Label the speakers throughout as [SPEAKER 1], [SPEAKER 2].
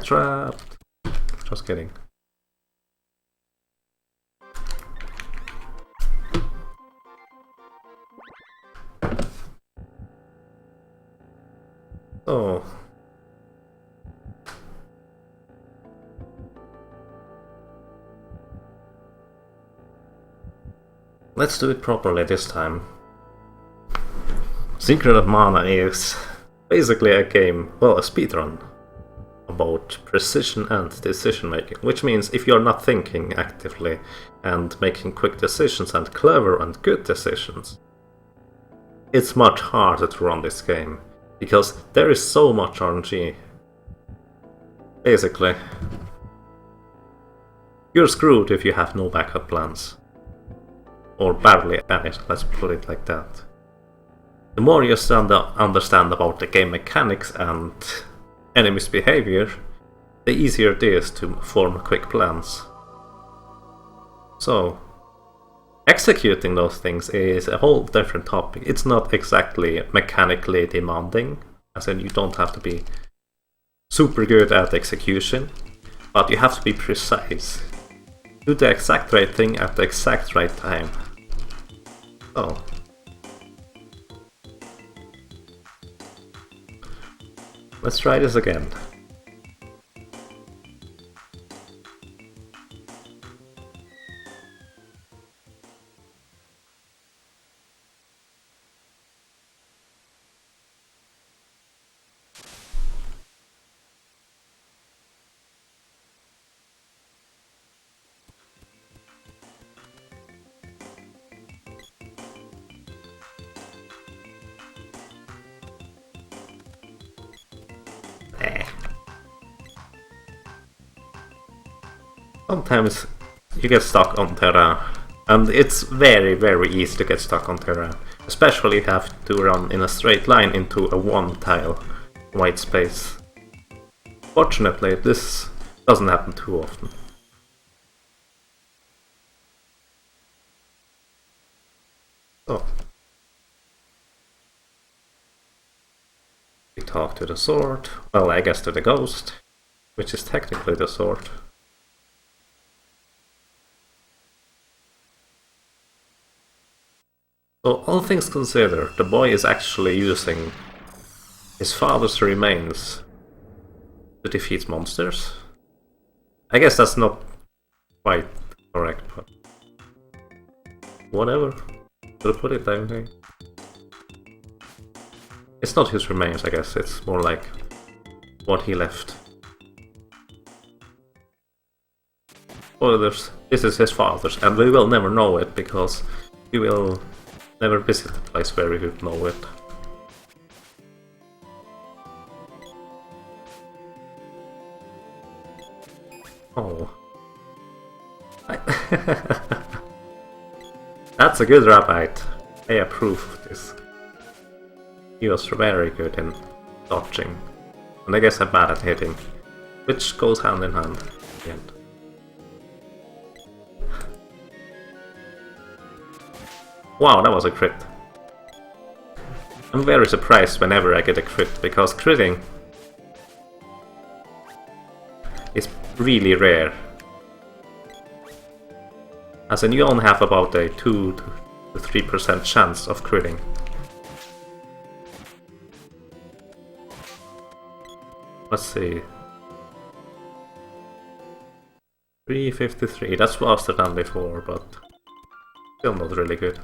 [SPEAKER 1] trapped! Just kidding. Oh. Let's do it properly this time. Secret of Mana is basically a game, well, a speedrun, about precision and decision making, which means if you're not thinking actively and making quick decisions and clever and good decisions, it's much harder to run this game, because there is so much RNG. Basically, you're screwed if you have no backup plans. Or barely any, let's put it like that. The more you understand about the game mechanics and enemies' behavior, the easier it is to form quick plans. So, executing those things is a whole different topic. It's not exactly mechanically demanding, as in you don't have to be super good at execution, but you have to be precise. Do the exact right thing at the exact right time. Oh. Let's try this again. Sometimes you get stuck on terrain, and it's very, very easy to get stuck on terrain, especially if you have to run in a straight line into a one-tile white space. Fortunately, this doesn't happen too often. Oh. We talk to the sword, well, I guess to the ghost, which is technically the sword. So, all things considered, the boy is actually using his father's remains to defeat monsters. I guess that's not quite correct, but whatever. Should I put it that way? It's not his remains, I guess, it's more like what he left. Spoilers, this is his father's, and we will never know it because he will never visit the place where we would know it. Oh. That's a good rabbit. I approve of this. He was very good in dodging. And I guess I'm bad at hitting. Which goes hand in hand at the end. Wow, that was a crit. I'm very surprised whenever I get a crit, because critting is really rare. As in, you only have about a 2 to 3% chance of critting. Let's see. 353, that's faster than before, but still not really good.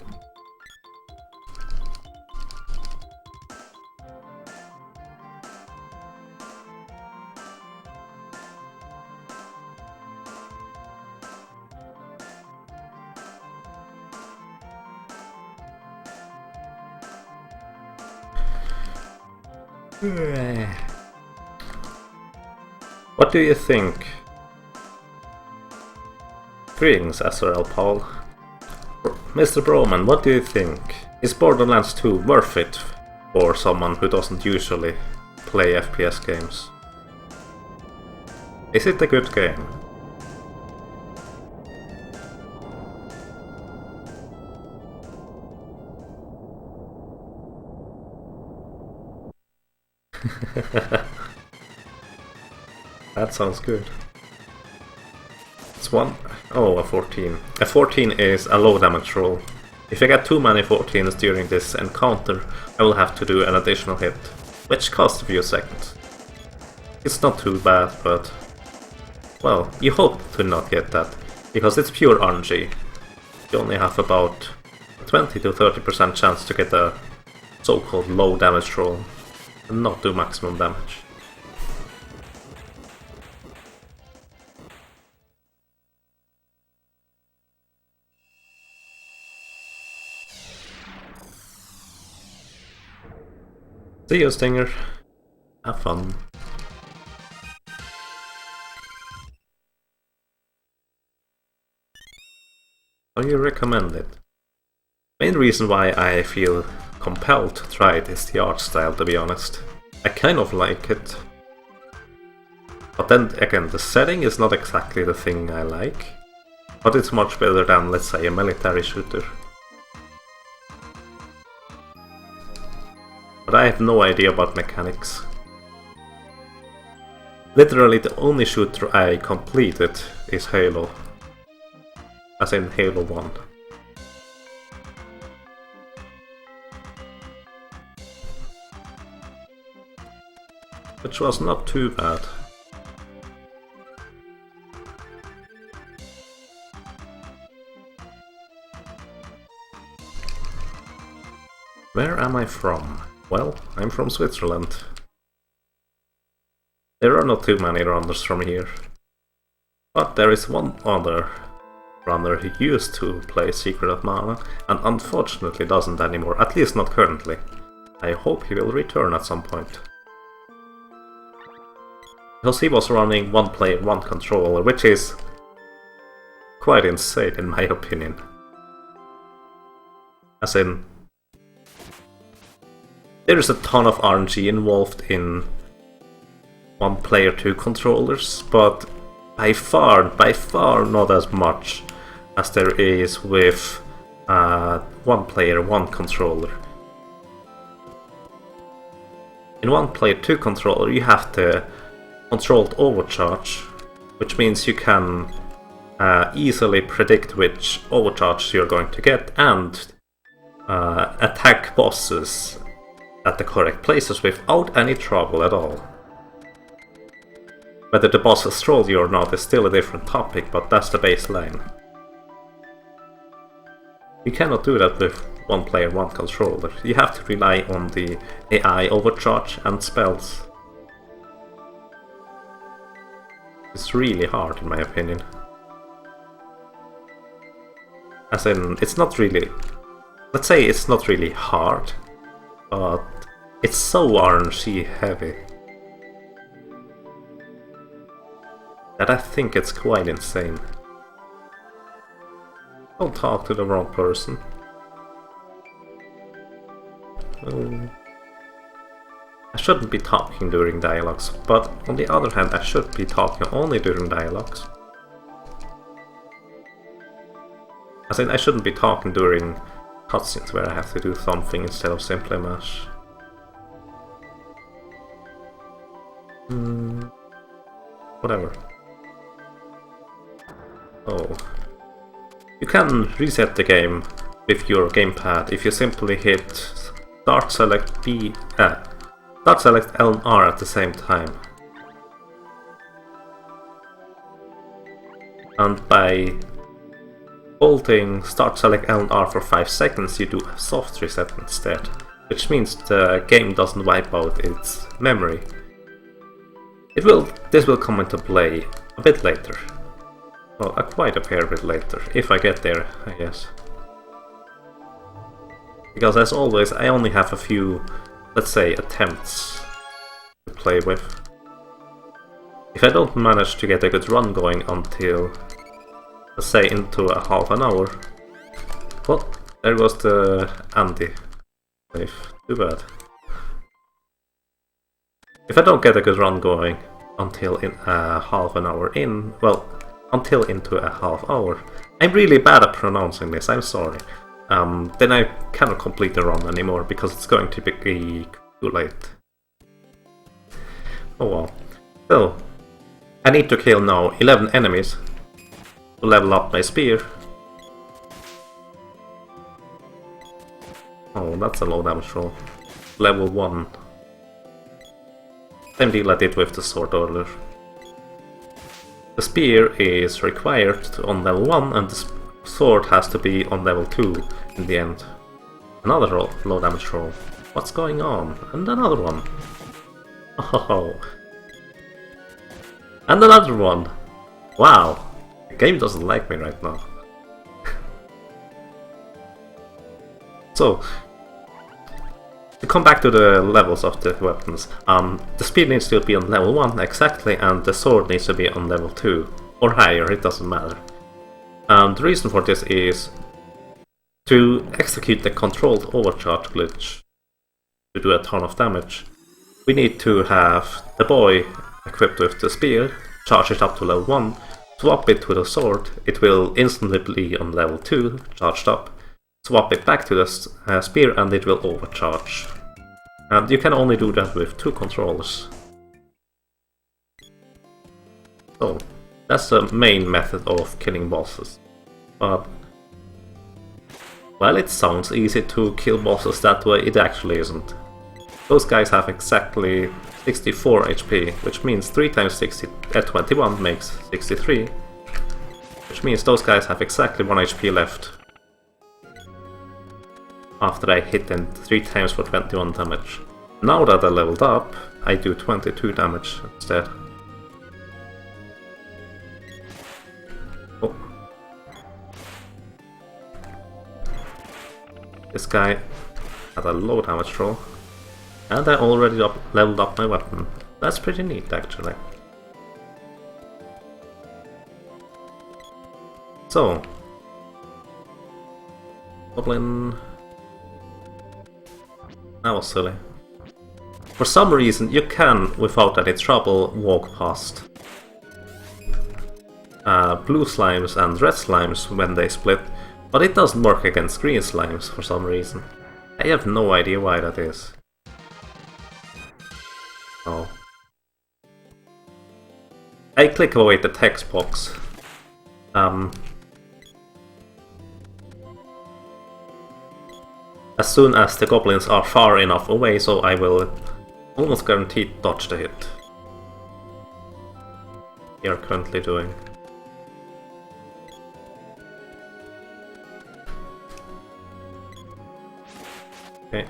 [SPEAKER 1] What do you think? Greetings, SRL Paul. Mr. Broman, what do you think? Is Borderlands 2 worth it for someone who doesn't usually play FPS games? Is it a good game? That sounds good. It's one... Oh, a 14. A 14 is a low damage roll. If I get too many 14s during this encounter, I will have to do an additional hit, which costs a few seconds. It's not too bad, but... Well, you hope to not get that, because it's pure RNG. You only have about a 20 to 30% chance to get a so-called low damage roll, and not do maximum damage. See you, Stinger. Have fun. How you recommend it? Main reason why I feel compelled to try it is the art style, to be honest. I kind of like it. But then again, the setting is not exactly the thing I like. But it's much better than, let's say, a military shooter. But I have no idea about mechanics. Literally the only shooter I completed is Halo. As in Halo 1. Which was not too bad. Where am I from? Well, I'm from Switzerland. There are not too many runners from here. But there is one other runner who used to play Secret of Mana and unfortunately doesn't anymore, at least not currently. I hope he will return at some point. Because he was running one player, one controller, which is quite insane in my opinion. As in, there is a ton of RNG involved in one player, two controllers, but by far not as much as there is with one player, one controller. In one player, two controller, you have the controlled overcharge, which means you can easily predict which overcharge you're going to get and attack bosses at the correct places without any trouble at all. Whether the bosses troll you or not is still a different topic, but that's the baseline. You cannot do that with one player, one controller. You have to rely on the AI overcharge and spells. It's really hard in my opinion. As in, it's not really... Let's say it's not really hard, but it's so RNG heavy that I think it's quite insane. Don't talk to the wrong person. I shouldn't be talking during dialogues, but on the other hand I should be talking only during dialogues. As in, I shouldn't be talking during cutscenes where I have to do something instead of simply mash. Whatever. Oh. You can reset the game with your gamepad if you simply hit Start Select Start Select L and R at the same time. And by holding Start Select L and R for 5 seconds, you do a soft reset instead, which means the game doesn't wipe out its memory. This will come into play a bit later. Well, quite a fair bit later, if I get there, I guess. Because as always, I only have a few, let's say, attempts to play with. If I don't manage to get a good run going until, let's say, into a half an hour... Well, there goes the Andy wave. Too bad. If I don't get a good run going until in half an hour in, well, until into a half hour, I'm really bad at pronouncing this, I'm sorry. Then I cannot complete the run anymore because it's going to be too late. Oh well. So, I need to kill now 11 enemies to level up my spear. Oh, that's a low damage roll. Level 1. Same deal I did with the sword earlier. The spear is required on level 1 and the sword has to be on level 2 in the end. Another low damage roll. What's going on? And another one. Oh. And another one. Wow. The game doesn't like me right now. So, to come back to the levels of the weapons, the spear needs to be on level 1 exactly, and the sword needs to be on level 2 or higher, it doesn't matter. The reason for this is to execute the controlled overcharge glitch to do a ton of damage. We need to have the boy equipped with the spear, charge it up to level 1, swap it to the sword, it will instantly be on level 2, charged up, swap it back to the spear and it will overcharge. And you can only do that with 2 controllers. So, that's the main method of killing bosses. But, well, it sounds easy to kill bosses that way, it actually isn't. Those guys have exactly 64 HP, which means 3 times 21 makes 63. Which means those guys have exactly 1 HP left after I hit them 3 times for 21 damage. Now that I leveled up, I do 22 damage instead. Oh. This guy had a low damage roll, and I already leveled up my weapon. That's pretty neat actually. So, Goblin. That was silly. For some reason, you can, without any trouble, walk past blue slimes and red slimes when they split, but it doesn't work against green slimes for some reason. I have no idea why that is. Oh. I click away the text box. As soon as the goblins are far enough away, so I will almost guaranteed dodge the hit. They are currently doing. Okay.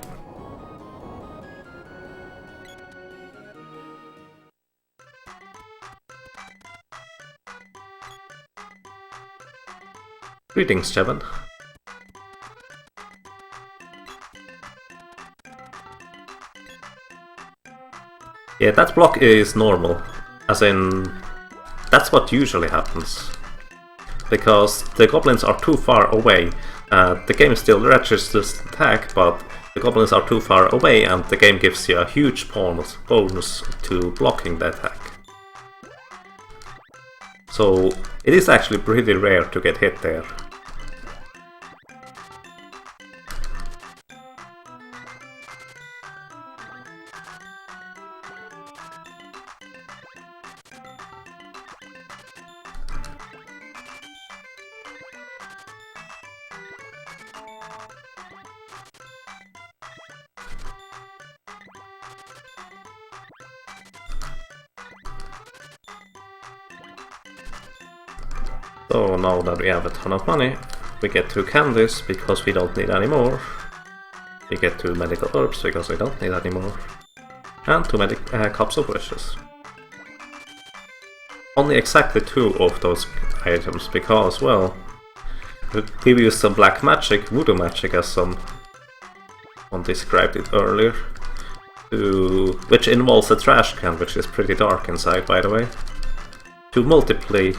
[SPEAKER 1] Greetings, Jevon. Yeah, that block is normal, as in, that's what usually happens. Because the goblins are too far away, the game still registers the attack, but the goblins are too far away and the game gives you a huge bonus to blocking the attack. So it is actually pretty rare to get hit there. So now that we have a ton of money, we get 2 candies because we don't need any more. We get 2 medical herbs because we don't need any more. And 2 cups of wishes. Only exactly 2 of those items because, well, we used some black magic, voodoo magic as someone described it earlier, which involves a trash can, which is pretty dark inside by the way, to multiplicate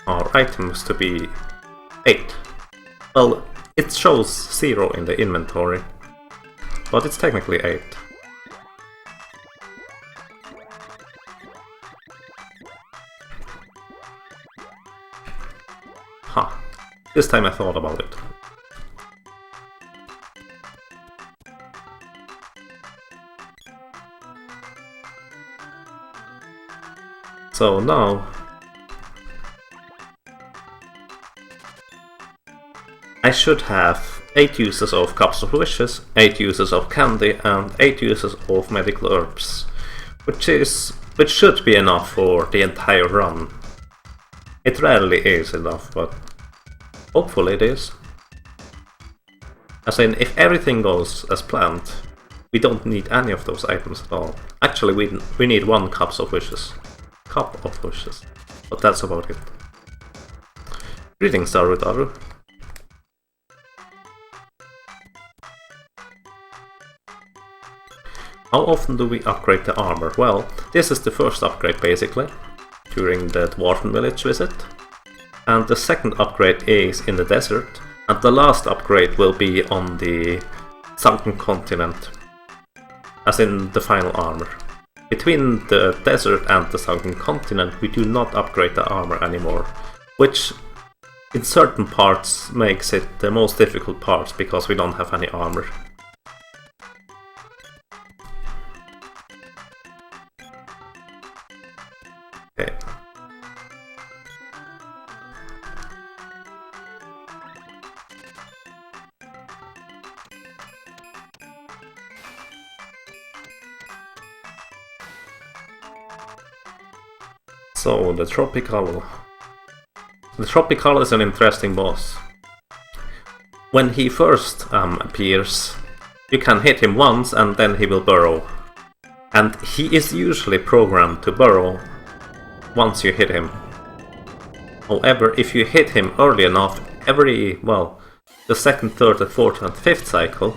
[SPEAKER 1] our items to be 8. Well, it shows 0 in the inventory, but it's technically 8. Huh. This time I thought about it. So now I should have 8 uses of Cups of Wishes, 8 uses of Candy, and 8 uses of Medical Herbs, which should be enough for the entire run. It rarely is enough, but hopefully it is. As in, if everything goes as planned, we don't need any of those items at all. Actually, we need 1 Cup of Wishes, but that's about it. Greetings, Daru. How often do we upgrade the armor? Well, this is the first upgrade basically, during the Dwarven Village visit. And the second upgrade is in the desert, and the last upgrade will be on the Sunken Continent, as in the final armor. Between the desert and the Sunken Continent we do not upgrade the armor anymore, which in certain parts makes it the most difficult parts because we don't have any armor. Okay. So, the Tropical. The Tropical is an interesting boss. When he first appears, you can hit him once and then he will burrow. And he is usually programmed to burrow once you hit him. However, if you hit him early enough, the second, third, and fourth, and fifth cycle,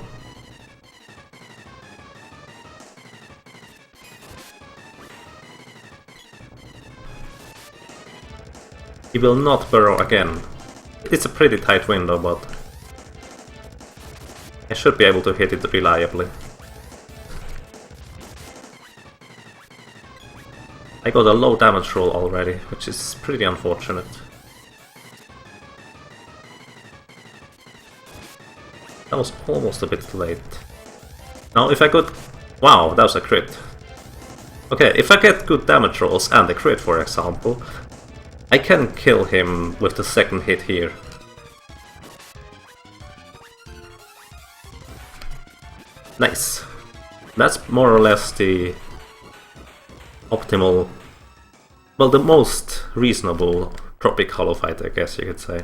[SPEAKER 1] he will not burrow again. It's a pretty tight window, but I should be able to hit it reliably. I got a low damage roll already, which is pretty unfortunate. That was almost a bit late. Now if I could... Wow, that was a crit. Okay, if I get good damage rolls and a crit for example, I can kill him with the second hit here. Nice. That's more or less the optimal, well, the most reasonable Tropic Hollow fight, I guess you could say.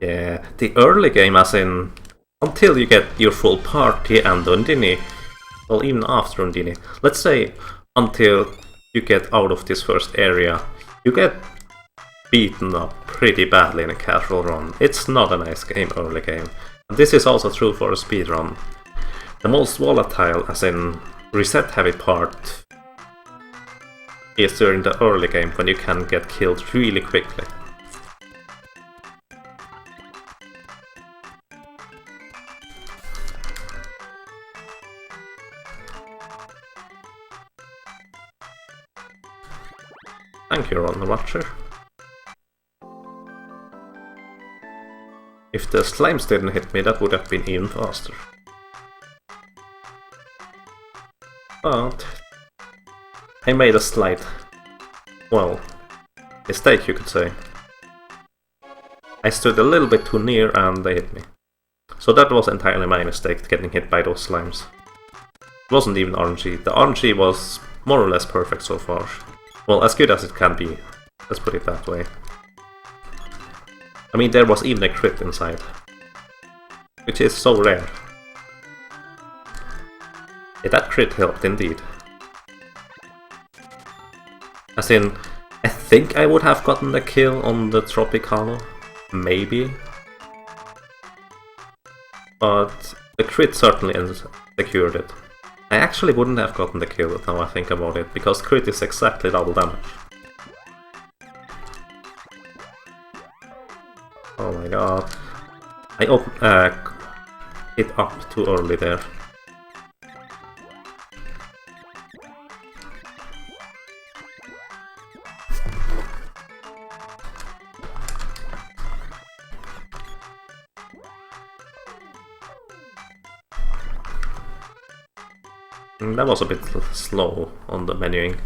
[SPEAKER 1] Yeah, the early game, as in until you get your full party and Undine, well, even after Undine, let's say until you get out of this first area, you get beaten up pretty badly in a casual run. It's not a nice game, early game. And this is also true for a speedrun. The most volatile, as in reset heavy part, is during the early game when you can get killed really quickly. Thank you, Ron the Watcher. If the slimes didn't hit me, that would have been even faster. But I made a slight, well, mistake you could say. I stood a little bit too near and they hit me. So that was entirely my mistake, getting hit by those slimes. It wasn't even RNG. The RNG was more or less perfect so far. Well, as good as it can be. Let's put it that way. I mean, there was even a crit inside. Which is so rare. Yeah, that crit helped indeed. As in, I think I would have gotten the kill on the Tropic Hollow. Maybe. But the crit certainly secured it. I actually wouldn't have gotten the kill now I think about it, because crit is exactly double damage. Oh my god. I hit up too early there. That was a bit slow on the menuing.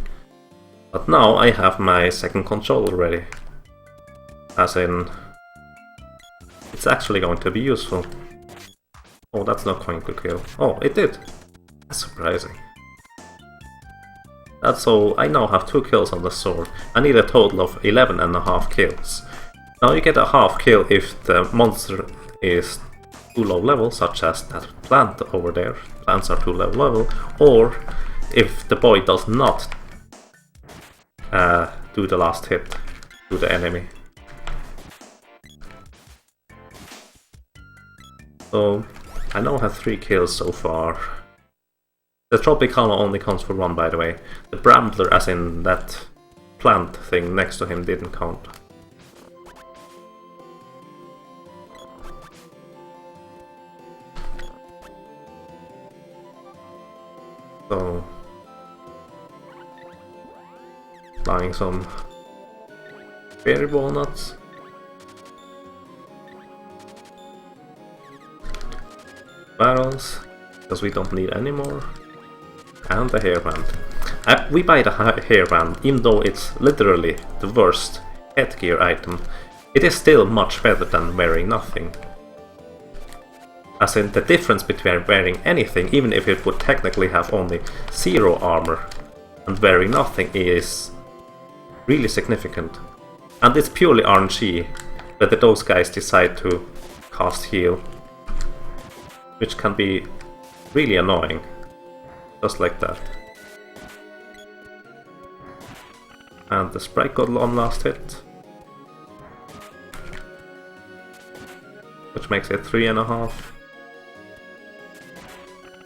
[SPEAKER 1] But now I have my second controller ready. As in, it's actually going to be useful. Oh, that's not going to kill. Oh, it did! That's surprising. That's so I now have 2 kills on the sword. I need a total of 11.5 kills. Now you get a half kill if the monster is too low level, such as that plant over there. Plants are too low level, or if the boy does not do the last hit to the enemy. So I now have 3 kills so far. The Tropicana only counts for 1, by the way. The Brambler, as in that plant thing next to him, didn't count. So, buying some berry walnuts. Barrels, because we don't need any more. And the hairband. We buy the hairband, even though it's literally the worst headgear item. It is still much better than wearing nothing. As in, the difference between wearing anything, even if it would technically have only 0 armor, and wearing nothing is really significant. And it's purely RNG, whether those guys decide to cast heal, which can be really annoying. Just like that. And the sprite got one last hit, which makes it 3.5.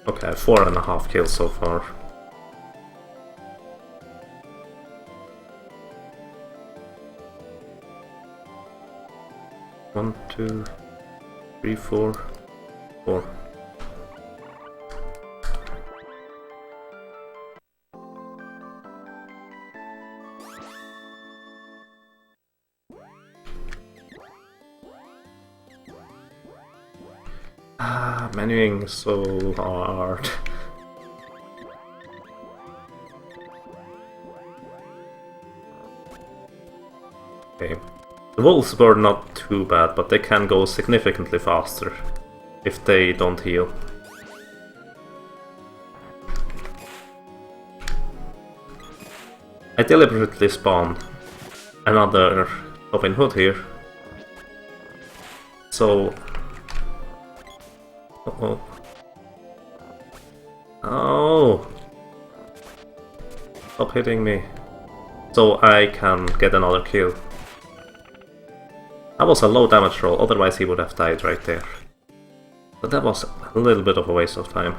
[SPEAKER 1] Okay, 4.5 kills so far. One, two, three, four. Menuing is so hard. Okay. The wolves were not too bad, but they can go significantly faster if they don't heal. I deliberately spawned another Robin Hood here. So... Uh-oh. Oh! Stop hitting me. So I can get another kill. That was a low damage roll, otherwise he would have died right there. But that was a little bit of a waste of time.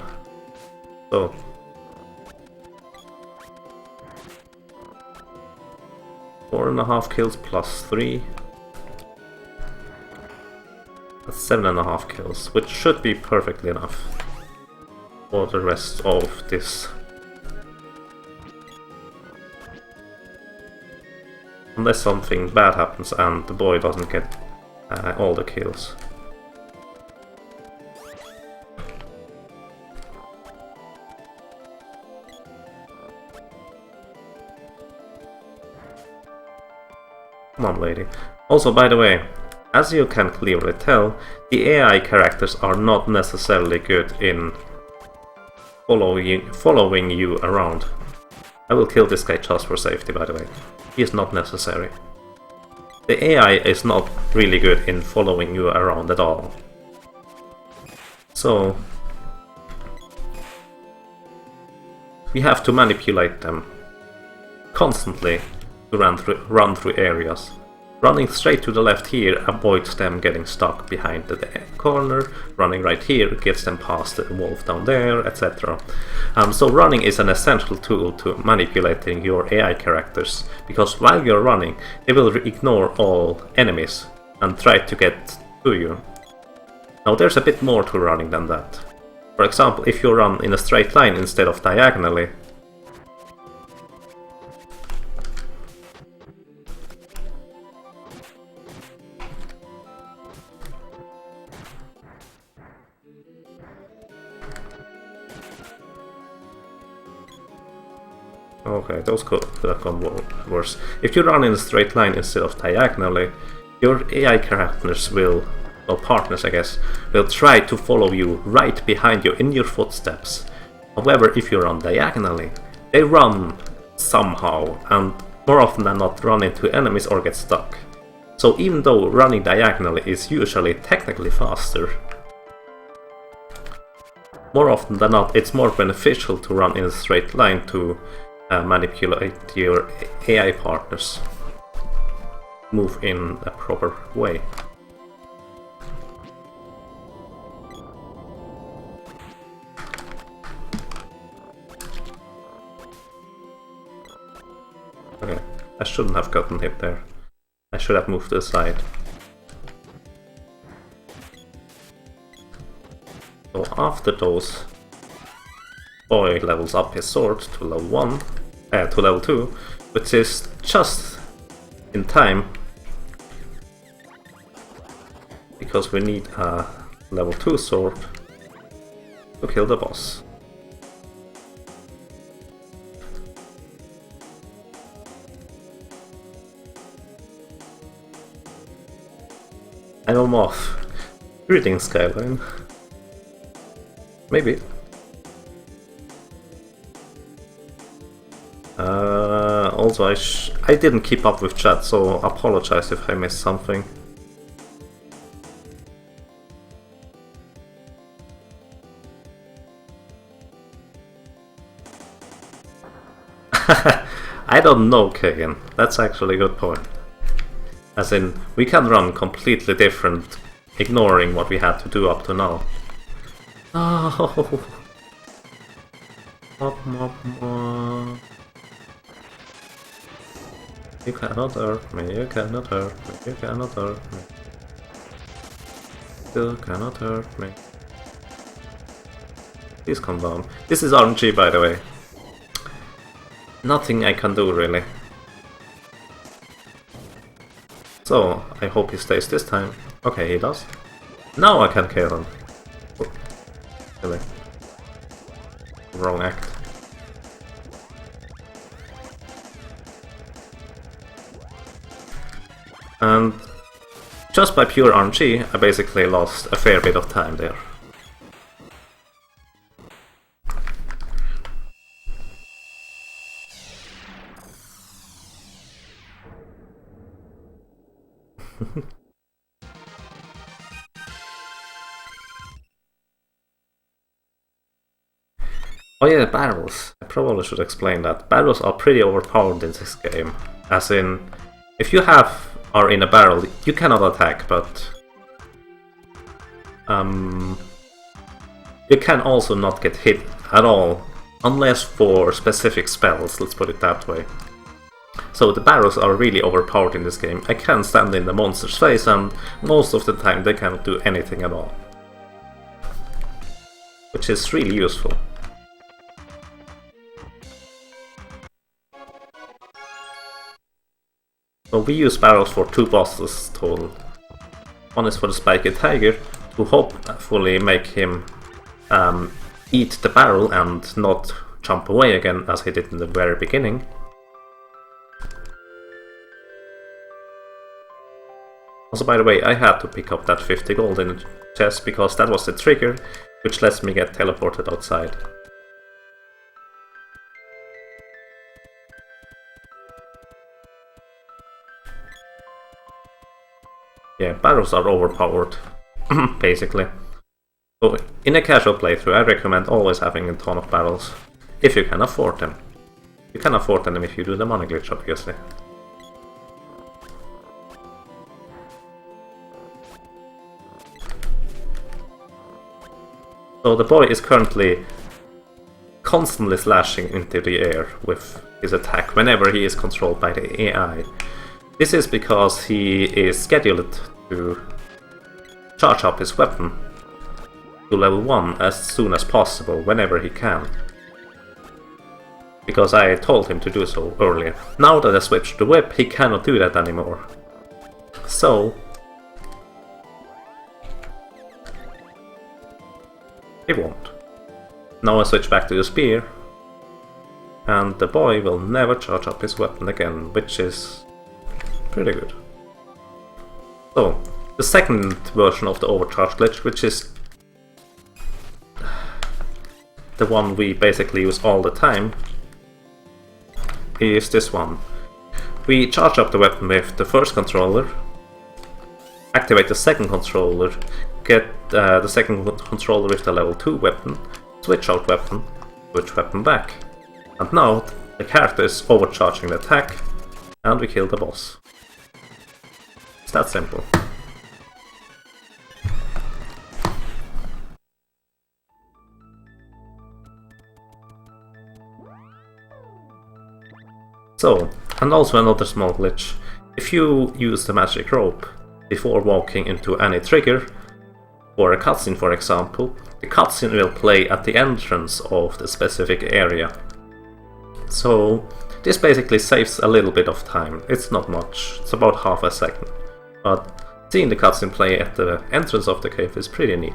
[SPEAKER 1] So... 4.5 kills plus 3. That's 7.5 kills, which should be perfectly enough for the rest of this. Unless something bad happens and the boy doesn't get all the kills. Come on, lady. Also, by the way, as you can clearly tell, the AI characters are not necessarily good in following you around. I will kill this guy just for safety, by the way. He is not necessary. The AI is not really good in following you around at all. So... we have to manipulate them constantly to run through areas. Running straight to the left here avoids them getting stuck behind the corner. Running right here gets them past the wolf down there, etc. So running is an essential tool to manipulating your AI characters, because while you're running, they will ignore all enemies and try to get to you. Now there's a bit more to running than that. For example, if you run in a straight line instead of diagonally, Okay, those could have gone worse. If you run in a straight line instead of diagonally, your AI characters will, or partners I guess, will try to follow you right behind you in your footsteps. However, if you run diagonally, they run somehow, and more often than not run into enemies or get stuck. So even though running diagonally is usually technically faster, more often than not it's more beneficial to run in a straight line to manipulate your AI partners, move in a proper way. Okay, I shouldn't have gotten hit there. I should have moved aside. So after those, boy levels up his sword to level 1, to level 2, which is just in time, because we need a level 2 sword to kill the boss. I'm off. Greetings, Skyline. Maybe. Also, I didn't keep up with chat, so apologize if I missed something. I don't know, Kagan. That's actually a good point. As in, we can run completely different, ignoring what we had to do up to now. Oh. You cannot hurt me, you cannot hurt me, you cannot hurt me. You cannot hurt me. Please calm down. This is RNG, by the way. Nothing I can do, really. So, I hope he stays this time. Okay, he does. Now I can kill him. Oh, really? Wrong act. And just by pure RNG, I basically lost a fair bit of time there. Oh yeah, barrels. I probably should explain that. Barrels are pretty overpowered in this game. As in, if you are in a barrel, you cannot attack, but you can also not get hit at all, unless for specific spells, let's put it that way. So the barrels are really overpowered in this game. I can stand in the monster's face, and most of the time they cannot do anything at all. Which is really useful. So we use barrels for 2 bosses total. One is for the Spiky Tiger, to hopefully make him eat the barrel and not jump away again as he did in the very beginning. Also, by the way, I had to pick up that 50 gold in the chest because that was the trigger which lets me get teleported outside. Yeah, barrels are overpowered, basically. So in a casual playthrough, I recommend always having a ton of barrels, if you can afford them. You can afford them if you do the money glitch, obviously. So the boy is currently constantly slashing into the air with his attack whenever he is controlled by the AI. This is because he is scheduled to charge up his weapon to level 1 as soon as possible, whenever he can. Because I told him to do so earlier. Now that I switched the whip, he cannot do that anymore. So he won't. Now I switch back to the spear. and the boy will never charge up his weapon again, which is pretty good. So, the second version of the overcharge glitch, which is the one we basically use all the time, is this one. We charge up the weapon with the first controller, activate the second controller, get the second controller with the level 2 weapon, switch out weapon, switch weapon back. And now the character is overcharging the attack, and we kill the boss. It's that simple. So, and also another small glitch. If you use the magic rope before walking into any trigger, for a cutscene for example, the cutscene will play at the entrance of the specific area. So this basically saves a little bit of time. It's not much, it's about half a second. But seeing the cutscene play at the entrance of the cave is pretty neat.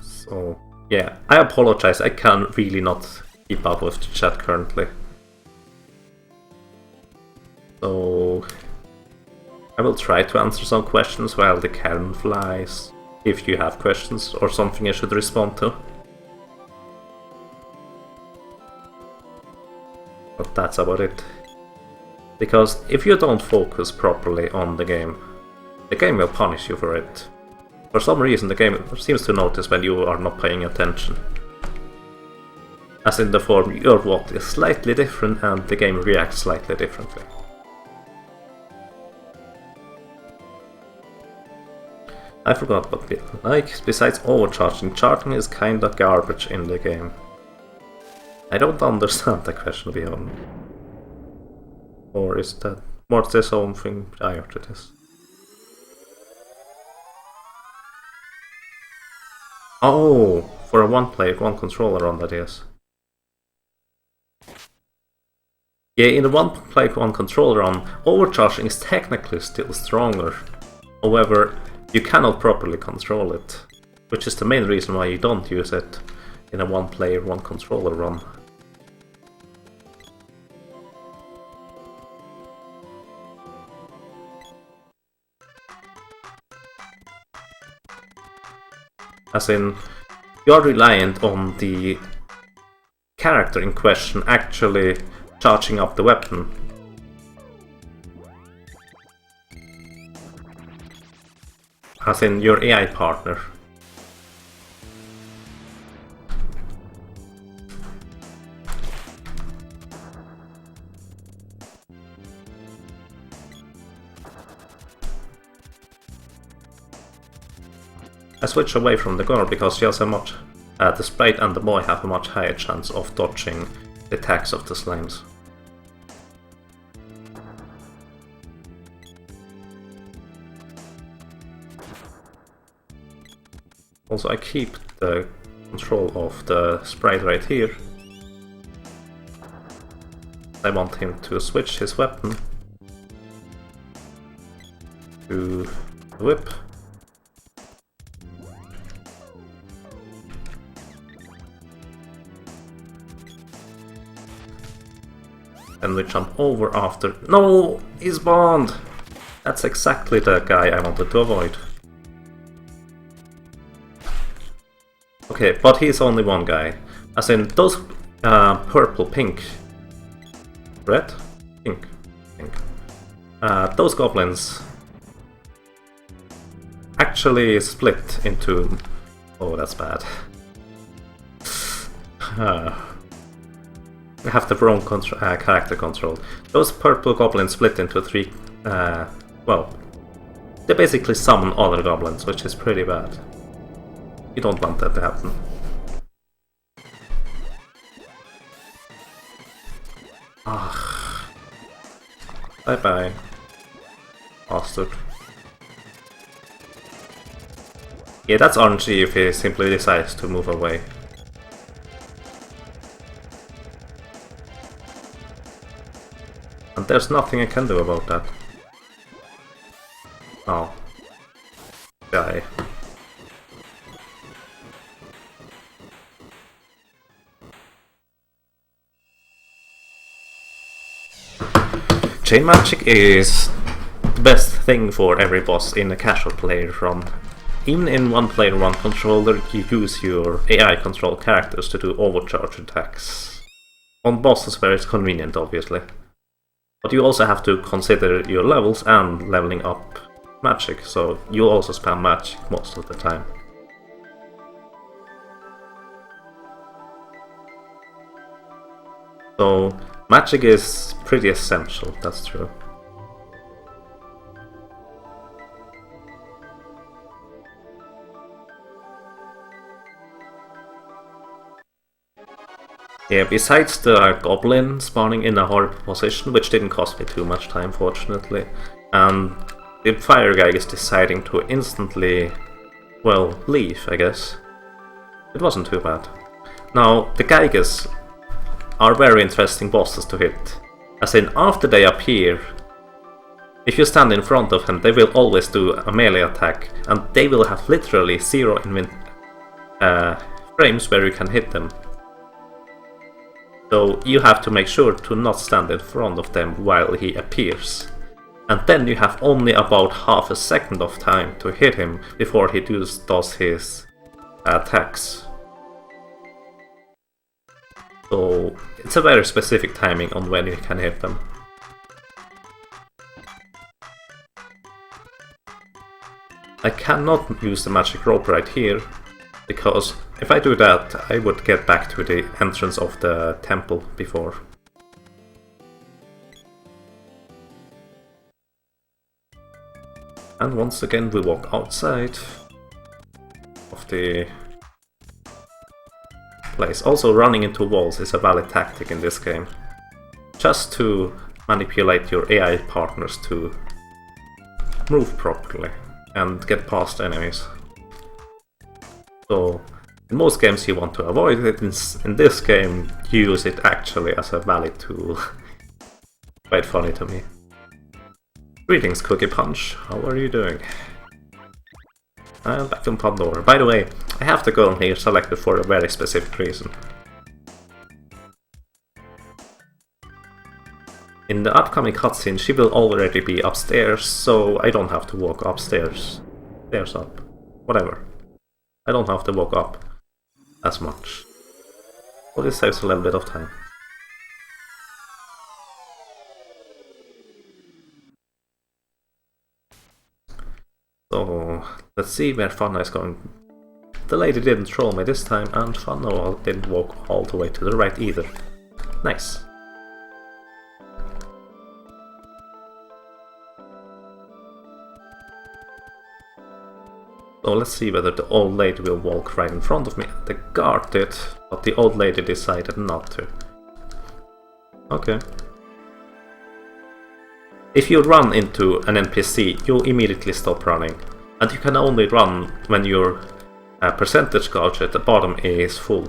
[SPEAKER 1] So yeah, I apologize, I can really not keep up with the chat currently. So I will try to answer some questions while the Karen flies, if you have questions or something I should respond to. But that's about it. Because if you don't focus properly on the game will punish you for it. For some reason the game seems to notice when you are not paying attention. As in the form, your walk is slightly different and the game reacts slightly differently. I forgot what we like. Besides overcharging, charging is kinda garbage in the game. I don't understand the question beyond. Or is that... what's there something prior to this? Oh, for a one-player, one-controller run, that is. Yeah, in the one-player, one-controller run, overcharging is technically still stronger. However, you cannot properly control it, which is the main reason why you don't use it in a one-player, one-controller run. As in, you're reliant on the character in question actually charging up the weapon. As in your AI partner. I switch away from the girl because she has a much... the sprite and the boy have a much higher chance of dodging the attacks of the slimes. Also, I keep the control of the sprite right here. I want him to switch his weapon to the whip. And we jump over after... No! He's Bond! That's exactly the guy I wanted to avoid. Okay, but he's only one guy. As in, those purple, pink... red? Pink. Pink. Those goblins actually split into... Oh, that's bad. I have the wrong character control. Those purple goblins split into three... well, they basically summon other goblins, which is pretty bad. You don't want that to happen. Ah. Bye bye. Bastard. Yeah, that's RNG if he simply decides to move away. And there's nothing I can do about that. Oh. Guy. Chain magic is the best thing for every boss in a casual player run. Even in one player one controller, you use your AI control characters to do overcharge attacks. On bosses where it's convenient, obviously. But you also have to consider your levels and leveling up magic, so you also spam magic most of the time. So magic is pretty essential, that's true. Yeah, besides the goblin spawning in a horrible position, which didn't cost me too much time, fortunately, and the fire guy is deciding to instantly, well, leave, I guess. It wasn't too bad. Now, the Geiges are very interesting bosses to hit. As in, after they appear, if you stand in front of them, they will always do a melee attack, and they will have literally 0 frames where you can hit them. So you have to make sure to not stand in front of them while he appears. And then you have only about half a second of time to hit him before he does his attacks. So it's a very specific timing on when you can hit them. I cannot use the magic rope right here, because if I do that, I would get back to the entrance of the temple before. And once again we walk outside of the place. Also, running into walls is a valid tactic in this game. Just to manipulate your AI partners to move properly and get past enemies. So, in most games you want to avoid it, in this game you use it actually as a valid tool. Quite funny to me. Greetings, Cookie Punch, how are you doing? Back on Pandora. By the way, I have the girl here selected for a very specific reason. In the upcoming cutscene she will already be upstairs, so I don't have to walk upstairs. Stairs up. Whatever. I don't have to walk up as much. Well, this saves a little bit of time. So, let's see where Fanna is going. The lady didn't troll me this time, and Fanna didn't walk all the way to the right either. Nice. So let's see whether the old lady will walk right in front of me. The guard did, but the old lady decided not to. Okay. If you run into an NPC, you immediately stop running. And you can only run when your percentage gauge at the bottom is full.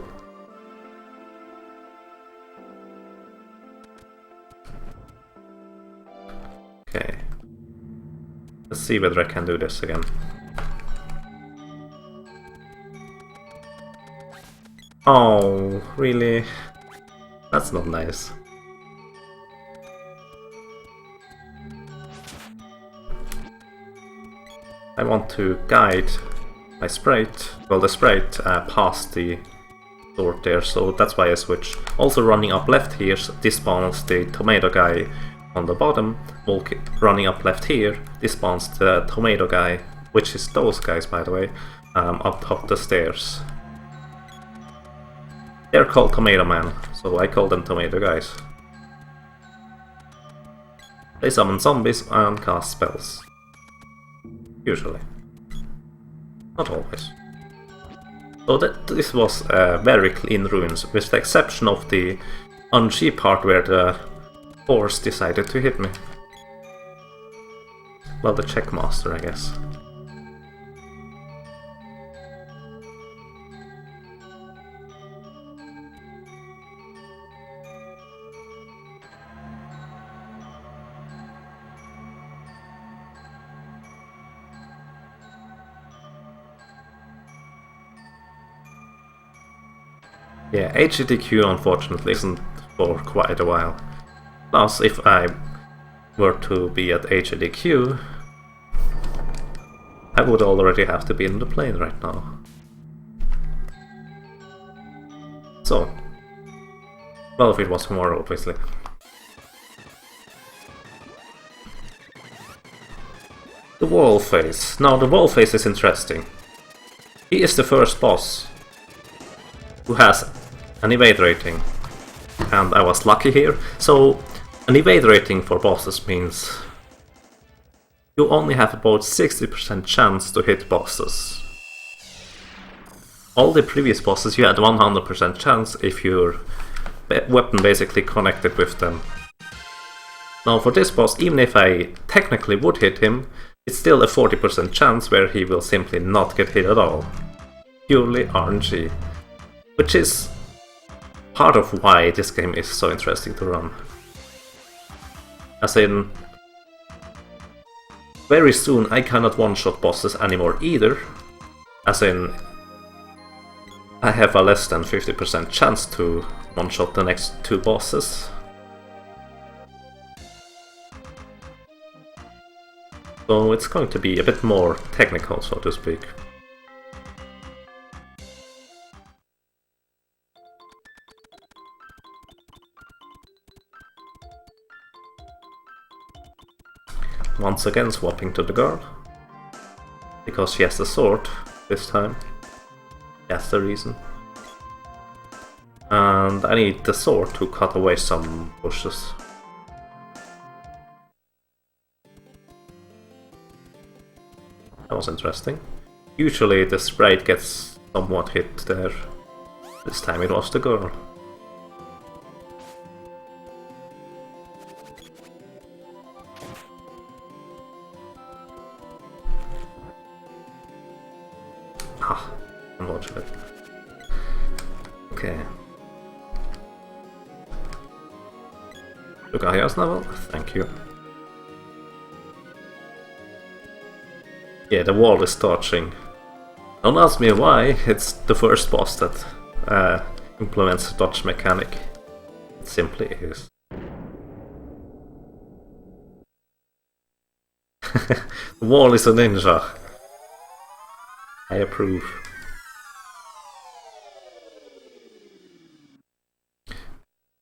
[SPEAKER 1] Okay. Let's see whether I can do this again. Oh, really? That's not nice. I want to guide my sprite, well the sprite, past the sword there, so that's why I switch. Also running up left here despawns the tomato guy on the bottom, running up left here despawns the tomato guy, which is those guys by the way, up top the stairs. They're called Tomato Man, so I call them Tomato Guys. They summon zombies and cast spells. Usually. Not always. So this was very clean ruins, with the exception of the Unji part where the horse decided to hit me. Well, the checkmaster, I guess. Yeah, HDQ unfortunately isn't for quite a while. Plus, if I were to be at HDQ, I would already have to be in the plane right now. So, well, if it was tomorrow, obviously. The wall phase. Now, the wall phase is interesting. He is the first boss who has an evade rating, and I was lucky here. So, an evade rating for bosses means you only have about 60% chance to hit bosses. All the previous bosses you had 100% chance if your weapon basically connected with them. Now for this boss, even if I technically would hit him, it's still a 40% chance where he will simply not get hit at all. Purely RNG. Which is part of why this game is so interesting to run. As in, very soon I cannot one-shot bosses anymore either. As in, I have a less than 50% chance to one-shot the next two bosses. So it's going to be a bit more technical, so to speak. Once again swapping to the girl. Because she has the sword this time. That's the reason. And I need the sword to cut away some bushes. That was interesting. Usually the sprite gets somewhat hit there. This time it was the girl. Ah, unfortunate. Okay. Lucahia's level, thank you. Yeah, the wall is dodging. Don't ask me why, it's the first boss that implements the dodge mechanic. It simply is. The wall is a ninja. I approve.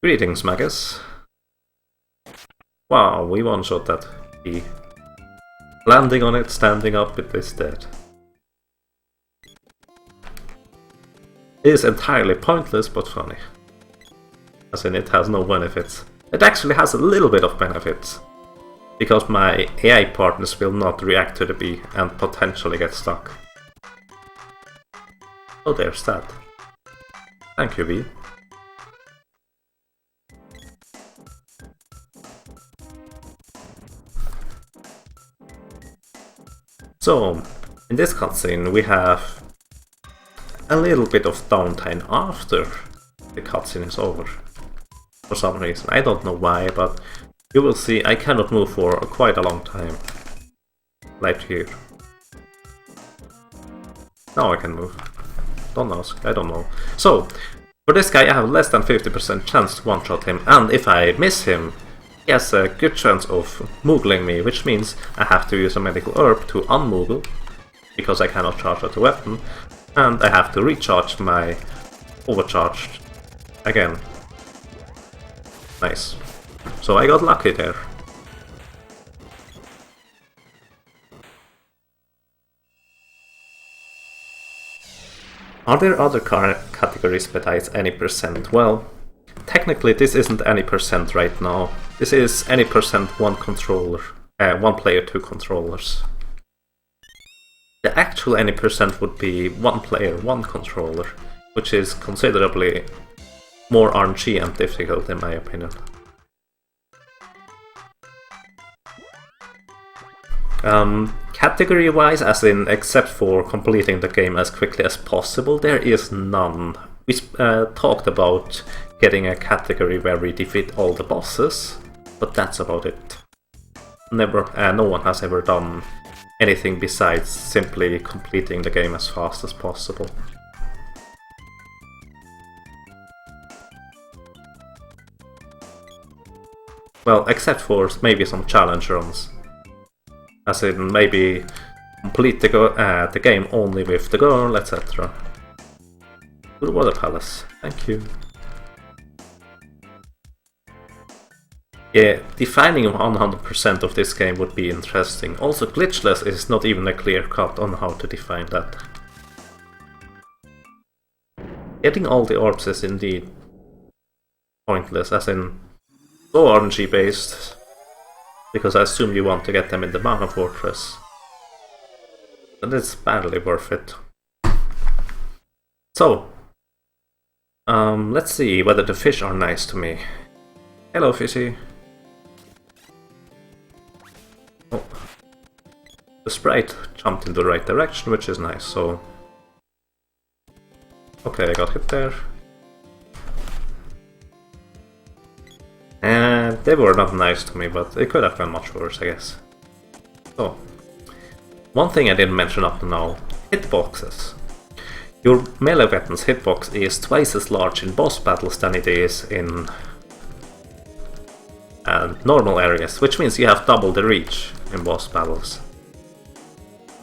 [SPEAKER 1] Greetings, Magus. Wow, we one-shot that. He landing on it, standing up, it is dead. It is entirely pointless, but funny. As in, it has no benefits. It actually has a little bit of benefits. Because my AI partners will not react to the bee and potentially get stuck. Oh, there's that. Thank you, bee. So, in this cutscene we have a little bit of downtime after the cutscene is over. For some reason, I don't know why, but you will see I cannot move for quite a long time. Right here. Now I can move. Don't ask, I don't know. So, for this guy I have less than 50% chance to one-shot him, and if I miss him, he has a good chance of moogling me, which means I have to use a medical herb to unmoogle, because I cannot charge at the weapon, and I have to recharge my overcharged again. Nice. So I got lucky there. Are there other categories besides any percent? Well, technically this isn't any percent right now. This is any percent one controller, one player, two controllers. The actual any percent would be one player, one controller, which is considerably more RNG and difficult in my opinion. Category-wise, as in except for completing the game as quickly as possible, there is none. We talked about getting a category where we defeat all the bosses, but that's about it. Never, no one has ever done anything besides simply completing the game as fast as possible. Well, except for maybe some challenge runs. As in, maybe complete the game only with the girl, etc. To the Water Palace. Thank you. Yeah, defining 100% of this game would be interesting. Also, glitchless is not even a clear cut on how to define that. Getting all the orbs is indeed pointless, as in so RNG based, because I assume you want to get them in the Mana Fortress. And it's barely worth it. So, let's see whether the fish are nice to me. Hello, fishy. Oh. The sprite jumped in the right direction, which is nice, so... Okay, I got hit there. And they were not nice to me, but it could have been much worse, I guess. So, one thing I didn't mention up to now, hitboxes. Your melee weapon's hitbox is twice as large in boss battles than it is in normal areas, which means you have double the reach in boss battles.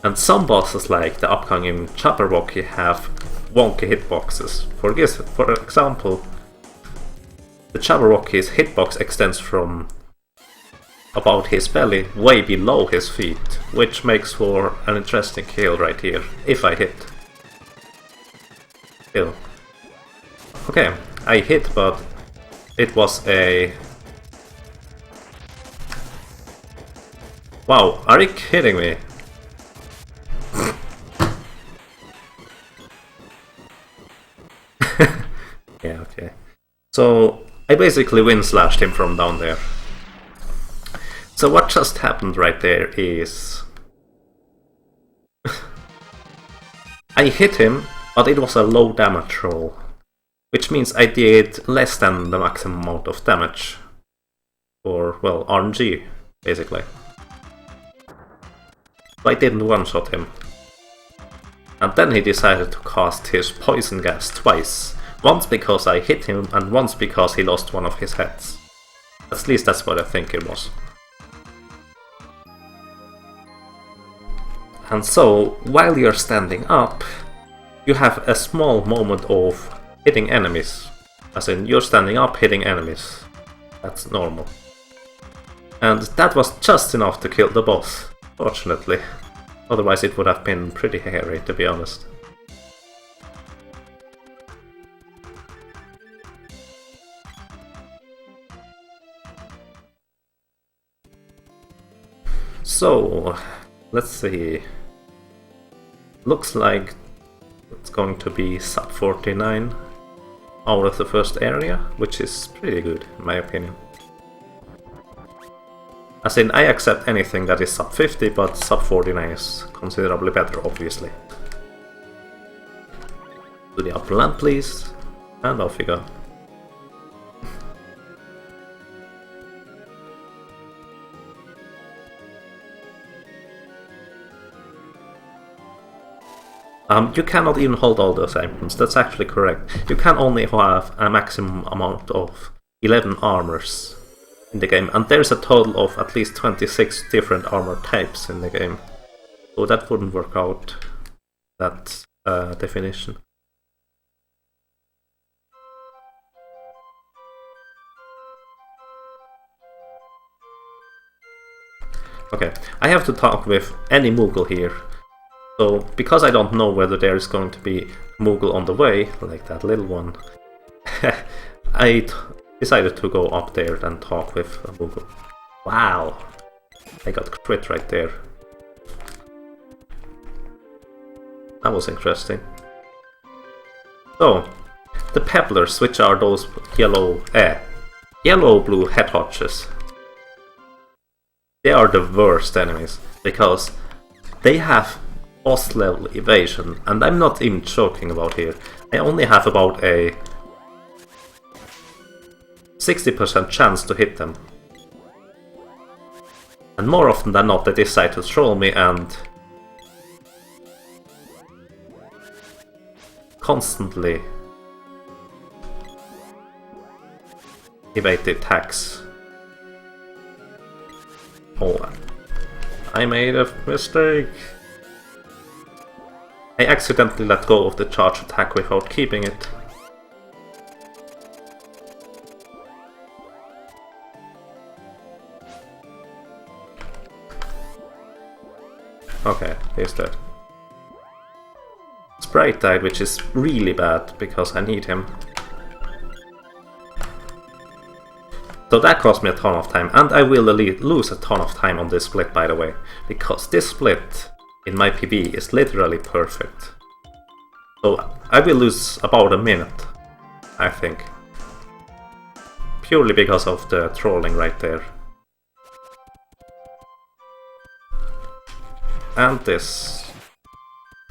[SPEAKER 1] And some bosses, like the upcoming Jabberwocky, have wonky hitboxes. For example, the Jabberwocky's hitbox extends from about his belly way below his feet, which makes for an interesting kill right here, if I hit. Kill. Okay, I hit, but it was a... Wow, are you kidding me? Yeah, okay. So, I basically wind-slashed him from down there. So what just happened right there is... I hit him, but it was a low damage roll. Which means I did less than the maximum amount of damage. Or, well, RNG, basically. So I didn't one-shot him. And then he decided to cast his poison gas twice. Once because I hit him, and once because he lost one of his heads. At least that's what I think it was. And so, while you're standing up, you have a small moment of hitting enemies. As in, you're standing up, hitting enemies. That's normal. And that was just enough to kill the boss, fortunately. Otherwise it would have been pretty hairy, to be honest. So, let's see. Looks like it's going to be sub 49 out of the first area, which is pretty good, in my opinion. As in, I accept anything that is sub 50, but sub 49 is considerably better, obviously. To the upper land, please, and off you go. You cannot even hold all those items, that's actually correct. You can only have a maximum amount of 11 armors in the game, and there's a total of at least 26 different armor types in the game. So that wouldn't work out, that definition. Okay, I have to talk with any Moogle here. So, because I don't know whether there is going to be Moogle on the way, like that little one, I decided to go up there and talk with a Moogle. Wow! I got crit right there. That was interesting. So, the Pebblers, which are those yellow-blue hedgehogs, they are the worst enemies, because they have boss level evasion, and I'm not even joking about here. I only have about a 60% chance to hit them. And more often than not they decide to troll me and constantly evade the attacks. Oh, I made a mistake. I accidentally let go of the charge attack without keeping it. Okay, he's dead. Sprite died, which is really bad because I need him. So that cost me a ton of time, and I will lose a ton of time on this split, by the way, because this split in my PB is literally perfect. So I will lose about a minute, I think. Purely because of the trolling right there. And this.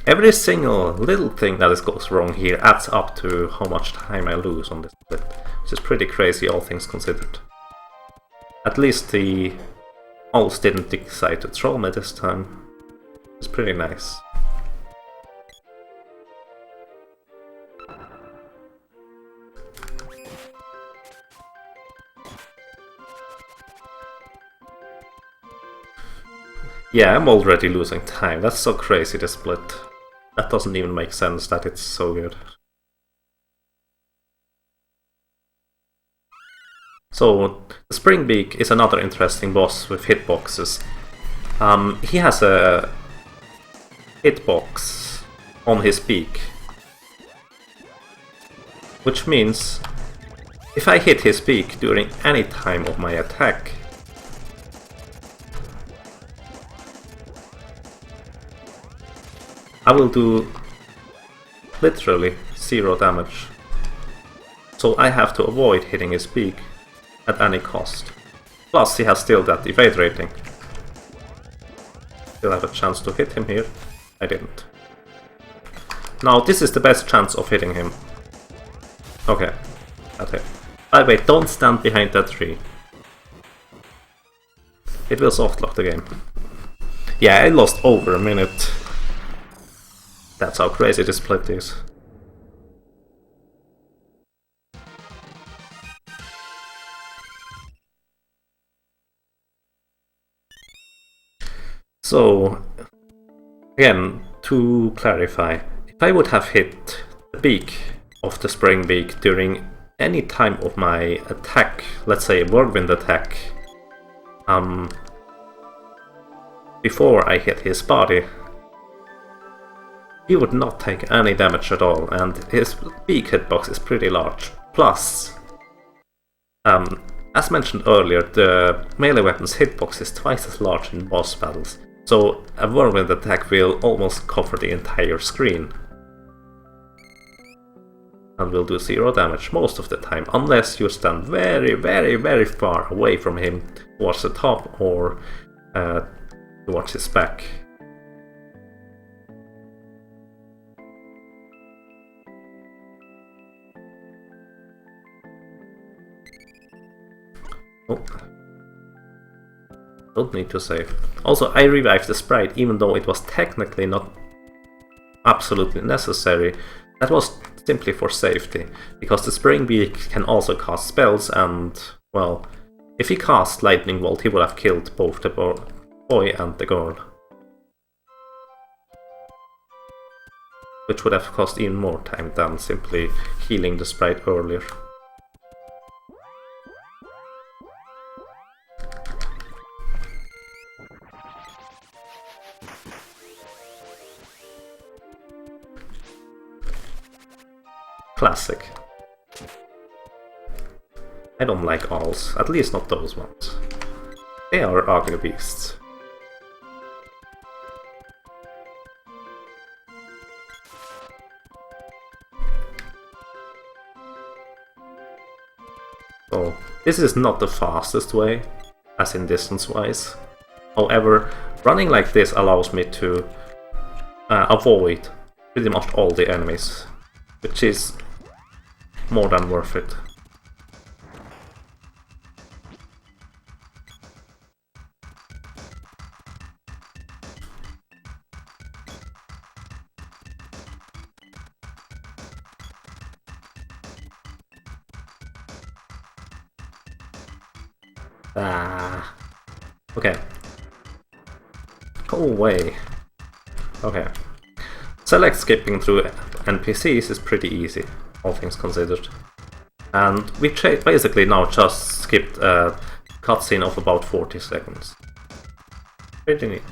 [SPEAKER 1] Every single little thing that goes wrong here adds up to how much time I lose on this split, which is pretty crazy, all things considered. At least the Owls didn't decide to troll me this time. It's pretty nice. Yeah, I'm already losing time. That's so crazy, this split. That doesn't even make sense that it's so good. So, the Springbeak is another interesting boss with hitboxes. He has a hitbox on his beak, which means if I hit his beak during any time of my attack, I will do literally 0 damage. So I have to avoid hitting his beak at any cost. Plus he has still that evade rating. Still have a chance to hit him here. I didn't. Now this is the best chance of hitting him. Okay. Okay. Wait, don't stand behind that tree. It will softlock the game. Yeah, I lost over a minute. That's how crazy this split is. So, again, to clarify, if I would have hit the beak of the Springbeak during any time of my attack, let's say a whirlwind attack, before I hit his body, he would not take any damage at all, and his beak hitbox is pretty large. Plus, as mentioned earlier, the melee weapon's hitbox is twice as large in boss battles, so a whirlwind attack will almost cover the entire screen. And will do 0 damage most of the time, unless you stand very, very, very far away from him towards the top or towards his back. Oh. Don't need to save. Also, I revived the sprite, even though it was technically not absolutely necessary. That was simply for safety, because the Springbeak can also cast spells, and, well, if he cast Lightning Bolt, he would have killed both the boy and the girl. Which would have cost even more time than simply healing the sprite earlier. Classic. I don't like owls, at least not those ones. They are ugly beasts. So, this is not the fastest way, as in distance-wise. However, running like this allows me to avoid pretty much all the enemies, which is more than worth it. Ah. Okay. Go away. Okay. Select skipping through NPCs is pretty easy, all things considered. And we basically now just skipped a cutscene of about 40 seconds. Pretty neat.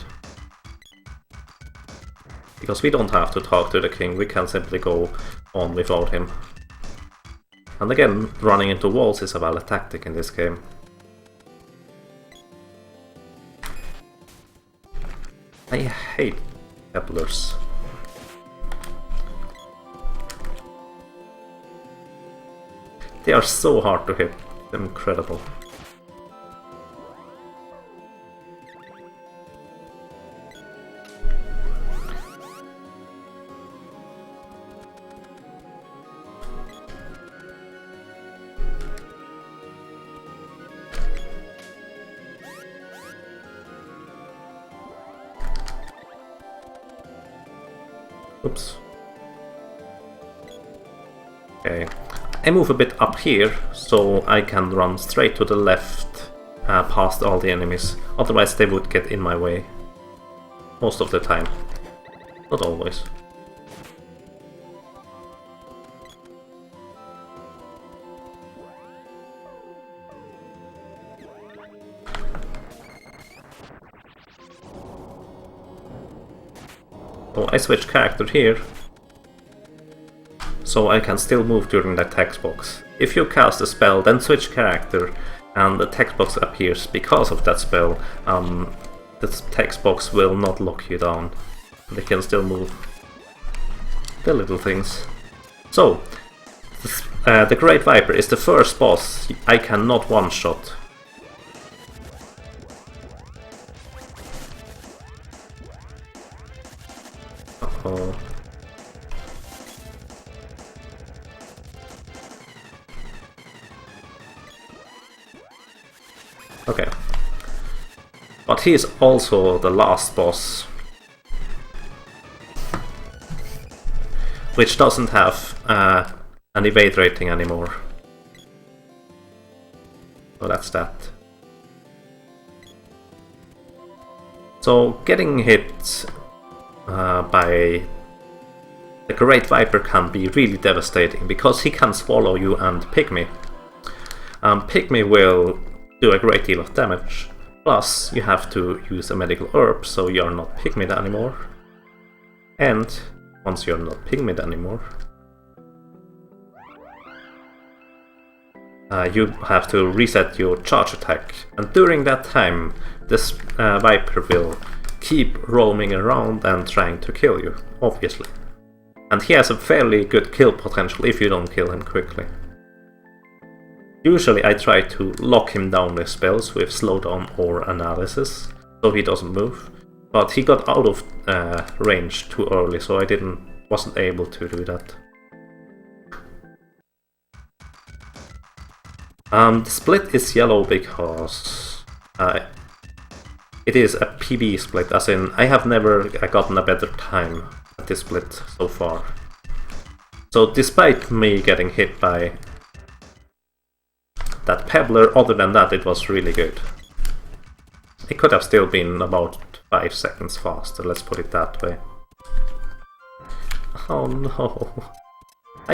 [SPEAKER 1] Because we don't have to talk to the king, we can simply go on without him. And again, running into walls is a valid tactic in this game. I hate pebblers. They are so hard to hit. They're incredible. Oops. Okay. I move a bit up here, so I can run straight to the left past all the enemies. Otherwise they would get in my way. Most of the time. Not always. So I switch character here, so I can still move during that text box. If you cast a spell, then switch character, and the text box appears because of that spell, the text box will not lock you down. They can still move. The little things. So, the Great Viper is the first boss I cannot one-shot. Uh-oh. Okay. But he is also the last boss, which doesn't have an evade rating anymore. So that's that. So getting hit by the Great Viper can be really devastating, because he can swallow you and pygmy. Pygmy will do a great deal of damage, plus you have to use a medical herb so you're not pygmied anymore. And once you're not pygmied anymore, you have to reset your charge attack, and during that time this Viper will keep roaming around and trying to kill you, obviously. And he has a fairly good kill potential if you don't kill him quickly. Usually I try to lock him down with spells with slowdown or analysis, so he doesn't move. But he got out of range too early, so I wasn't able to do that. The split is yellow because it is a PB split, as in I have never gotten a better time at this split so far. So despite me getting hit by that pebbler, other than that it was really good. It could have still been about 5 seconds faster, let's put it that way. Oh no.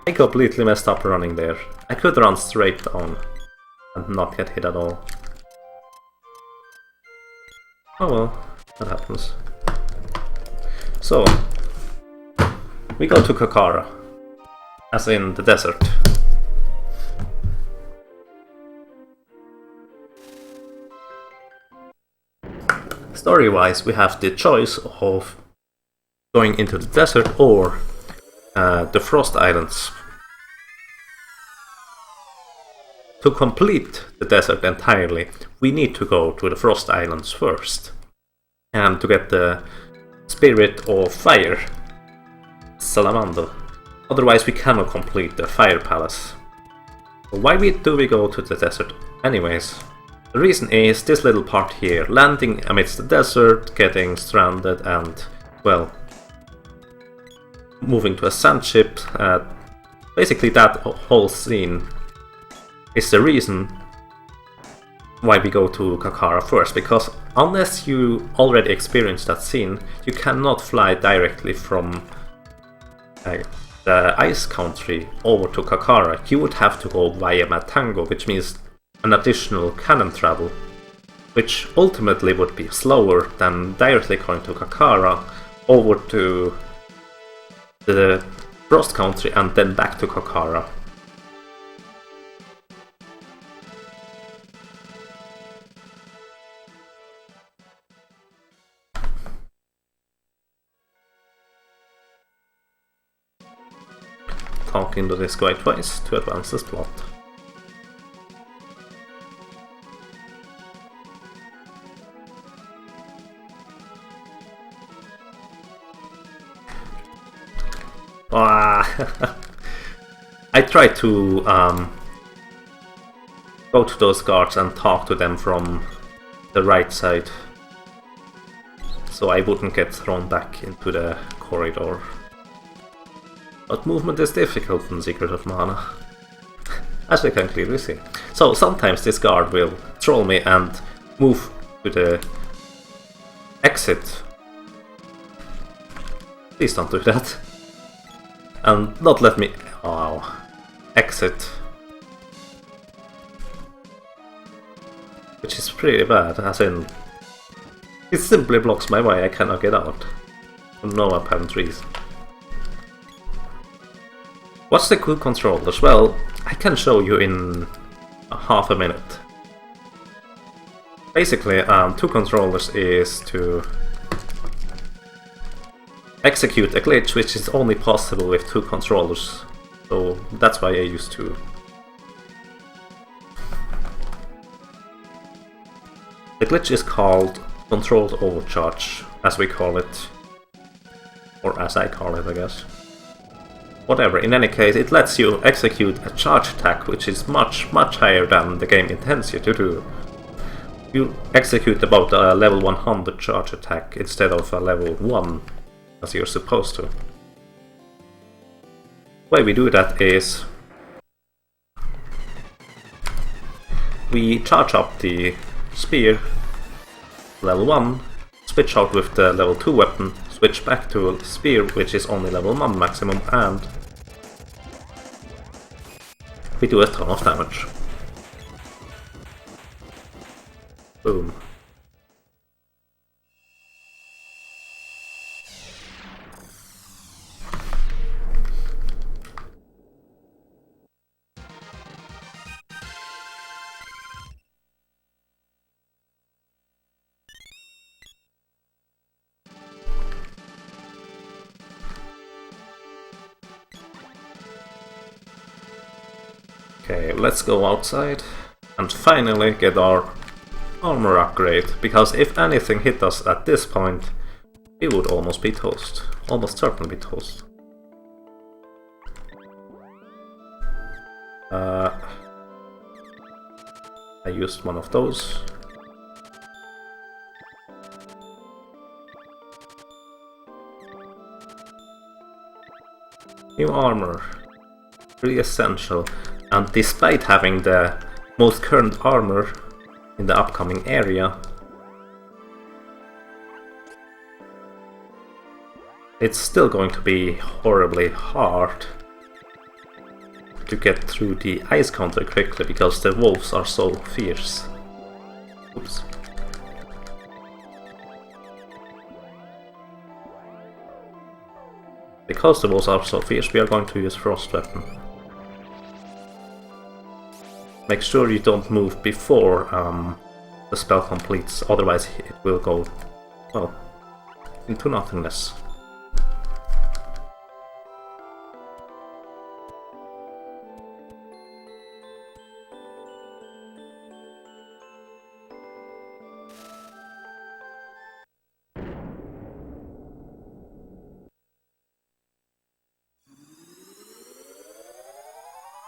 [SPEAKER 1] I completely messed up running there. I could run straight down and not get hit at all. Oh well, that happens. So, we go to Kakara, as in the desert. Story-wise, we have the choice of going into the desert or the Frost Islands. To complete the desert entirely, we need to go to the Frost Islands first, and to get the Spirit of Fire, Salamander. Otherwise we cannot complete the Fire Palace. Why do we go to the desert anyways? The reason is this little part here, landing amidst the desert, getting stranded and, well, moving to a sand ship. Basically that whole scene is the reason why we go to Kakara first, because unless you already experienced that scene, you cannot fly directly from the ice country over to Kakara. You would have to go via Matango, which means an additional cannon travel, which ultimately would be slower than directly going to Kakara over to the Frost country and then back to Kakara. Talking to this guy twice to advance this plot. I tried to go to those guards and talk to them from the right side, so I wouldn't get thrown back into the corridor. But movement is difficult in Secret of Mana, as you can clearly see. So sometimes this guard will troll me and move to the exit. Please don't do that. And not let me exit. Which is pretty bad, as in it simply blocks my way, I cannot get out. For no apparent reason. What's the cool controllers? Well, I can show you in half a minute. Basically, two controllers is to execute a glitch, which is only possible with two controllers. So that's why I use two. The glitch is called controlled overcharge, as we call it. Or as I call it, I guess. Whatever, in any case, it lets you execute a charge attack, which is much higher than the game intends you to do. You execute about a level 100 charge attack instead of a level 1, as you're supposed to. The way we do that is we charge up the spear, level 1, switch out with the level 2 weapon, switch back to a spear, which is only level 1 maximum, and we do a ton of damage. Boom. Okay, let's go outside and finally get our armor upgrade, because if anything hit us at this point, we would almost be toast. Almost certainly be toast. I used one of those. New armor. Pretty essential. And despite having the most current armor in the upcoming area, it's still going to be horribly hard to get through the ice country quickly because the wolves are so fierce. Oops. Because the wolves are so fierce, we are going to use Frost Weapon. Make sure you don't move before the spell completes, otherwise it will go, well, into nothingness.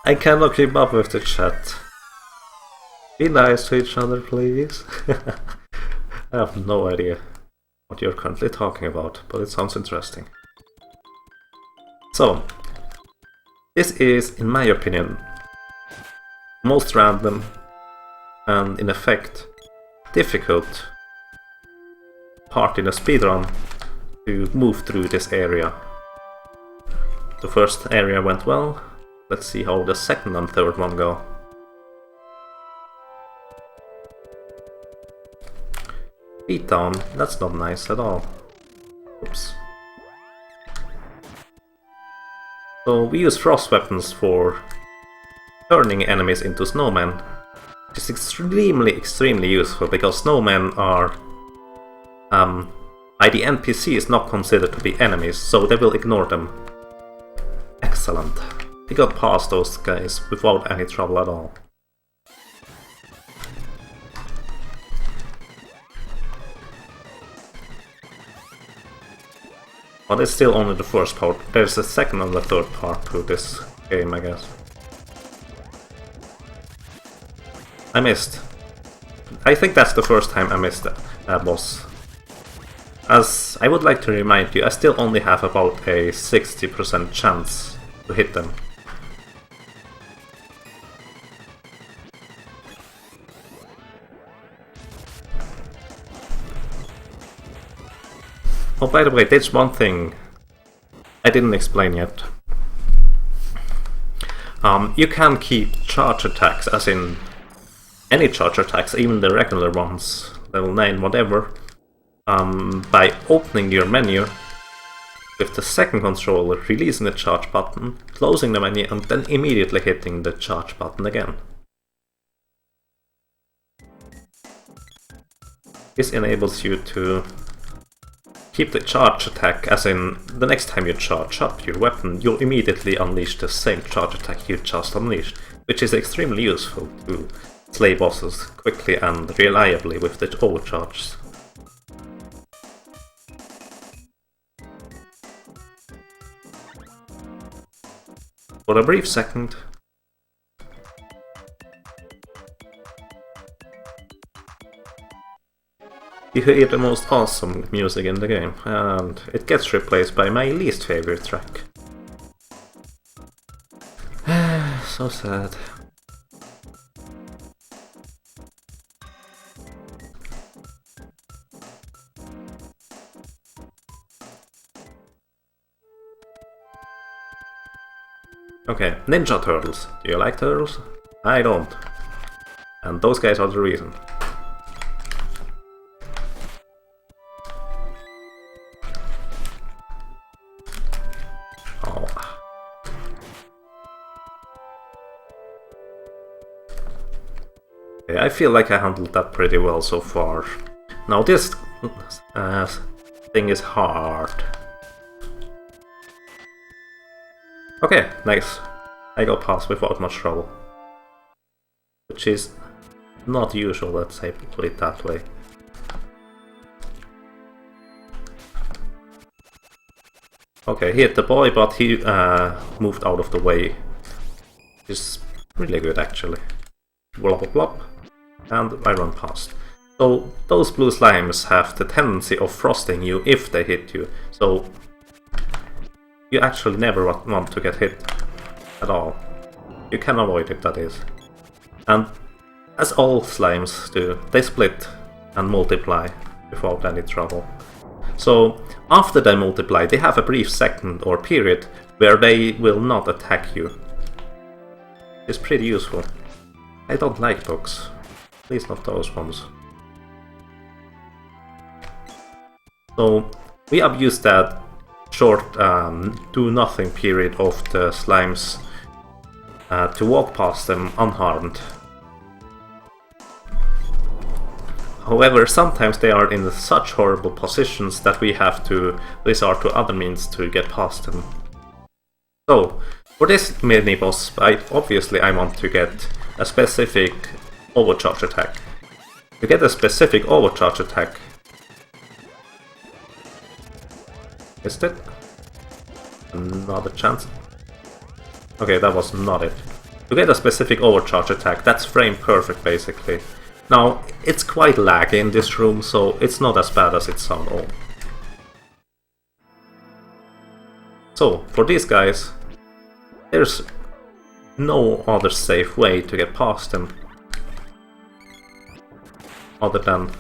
[SPEAKER 1] I cannot keep up with the chat. Be nice to each other, please. I have no idea what you're currently talking about, but it sounds interesting. So, this is, in my opinion, most random and in effect difficult part in a speedrun to move through this area. The first area went well. Let's see how the second and third one go. Beat down, that's not nice at all. Oops. So we use frost weapons for turning enemies into snowmen, which is extremely useful because snowmen are by the NPCs not considered to be enemies, so they will ignore them. Excellent. We got past those guys without any trouble at all. But it's still only the first part. There's a second and a third part to this game, I guess. I missed. I think that's the first time I missed a boss. As I would like to remind you, I still only have about a 60% chance to hit them. Oh, by the way, there's one thing I didn't explain yet. You can keep charge attacks, as in any charge attacks, even the regular ones, level 9, whatever, by opening your menu with the second controller, releasing the charge button, closing the menu, and then immediately hitting the charge button again. This enables you to keep the charge attack, as in the next time you charge up your weapon, you'll immediately unleash the same charge attack you just unleashed, which is extremely useful to slay bosses quickly and reliably with the overcharges. For a brief second, you hear the most awesome music in the game, and it gets replaced by my least favorite track. So sad. Okay, Ninja Turtles. Do you like turtles? I don't. And those guys are the reason. Oh. Okay, I feel like I handled that pretty well so far. Now this thing is hard. Okay, nice. I got past without much trouble. Which is not usual, let's say, put it that way. Okay, he hit the boy, but he moved out of the way. Which is really good, actually. Blop, blop, blop. And I run past. So, those blue slimes have the tendency of frosting you if they hit you. So, you actually never want to get hit at all. You can avoid it, that is. And as all slimes do, they split and multiply without any trouble. So after they multiply, they have a brief second or period where they will not attack you. It's pretty useful. I don't like bugs. At least not those ones. So we abuse that short do-nothing period of the slimes to walk past them unharmed. However, sometimes they are in such horrible positions that we have to resort to other means to get past them. So, for this mini-boss, obviously I want to get a specific overcharge attack. To get a specific overcharge attack, missed it? Another chance. Okay, that was not it. To get a specific overcharge attack, that's frame perfect basically. Now, it's quite laggy in this room, so it's not as bad as it sounds. Oh. So, for these guys, there's no other safe way to get past them. Other than...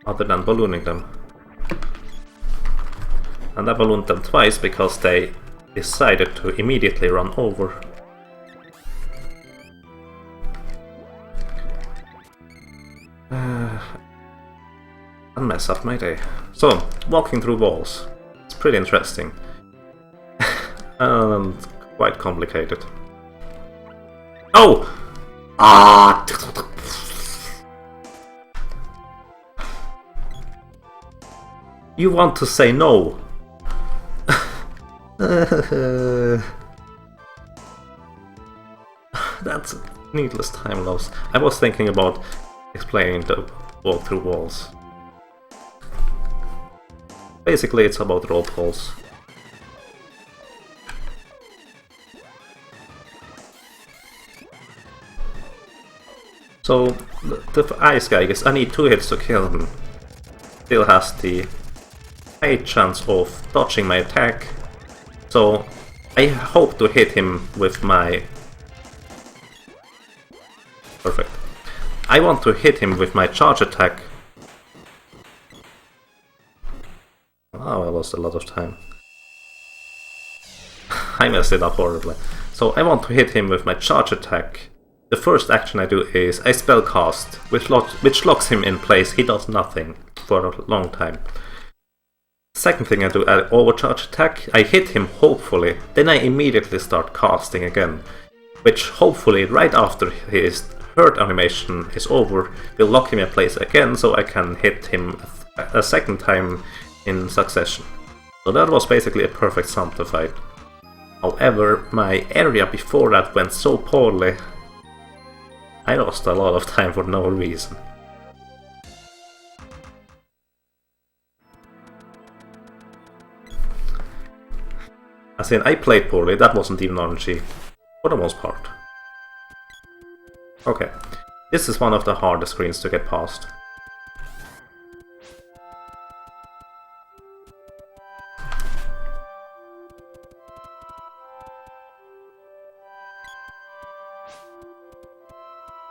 [SPEAKER 1] other than ballooning them. And I ballooned them twice because they decided to immediately run over. And mess up my day. So, walking through walls. It's pretty interesting. And quite complicated. Oh! Ah! You want to say no? That's needless time loss. I was thinking about explaining the walk through walls. Basically, it's about roll pulls. So, the ice guy, I guess I need 2 hits to kill him. Still has the high chance of dodging my attack. So, I hope to hit him with my... Perfect. I want to hit him with my charge attack. Oh, I lost a lot of time. I messed it up horribly. So I want to hit him with my charge attack. The first action I do is I spell cast, which locks him in place. He does nothing for a long time. Second thing I do, I overcharge attack. I hit him, hopefully. Then I immediately start casting again, which hopefully right after his hurt animation is over will lock him in place again, so I can hit him a second time in succession. So that was basically a perfect Santa fight. However, my area before that went so poorly, I lost a lot of time for no reason. As in, I played poorly, that wasn't even RNG, for the most part. Okay, this is one of the hardest screens to get past.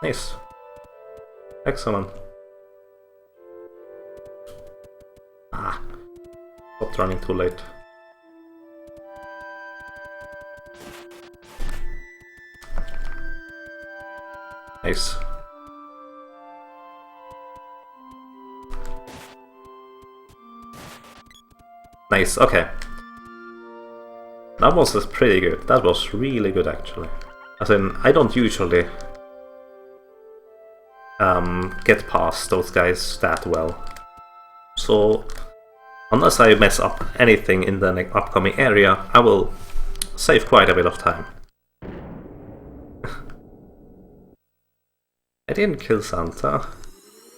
[SPEAKER 1] Nice. Excellent. Ah. Stopped running too late. Nice. Nice, okay. That was pretty good. That was really good actually. As in, I don't usually get past those guys that well. So, unless I mess up anything in the upcoming area, I will save quite a bit of time. I didn't kill Santa.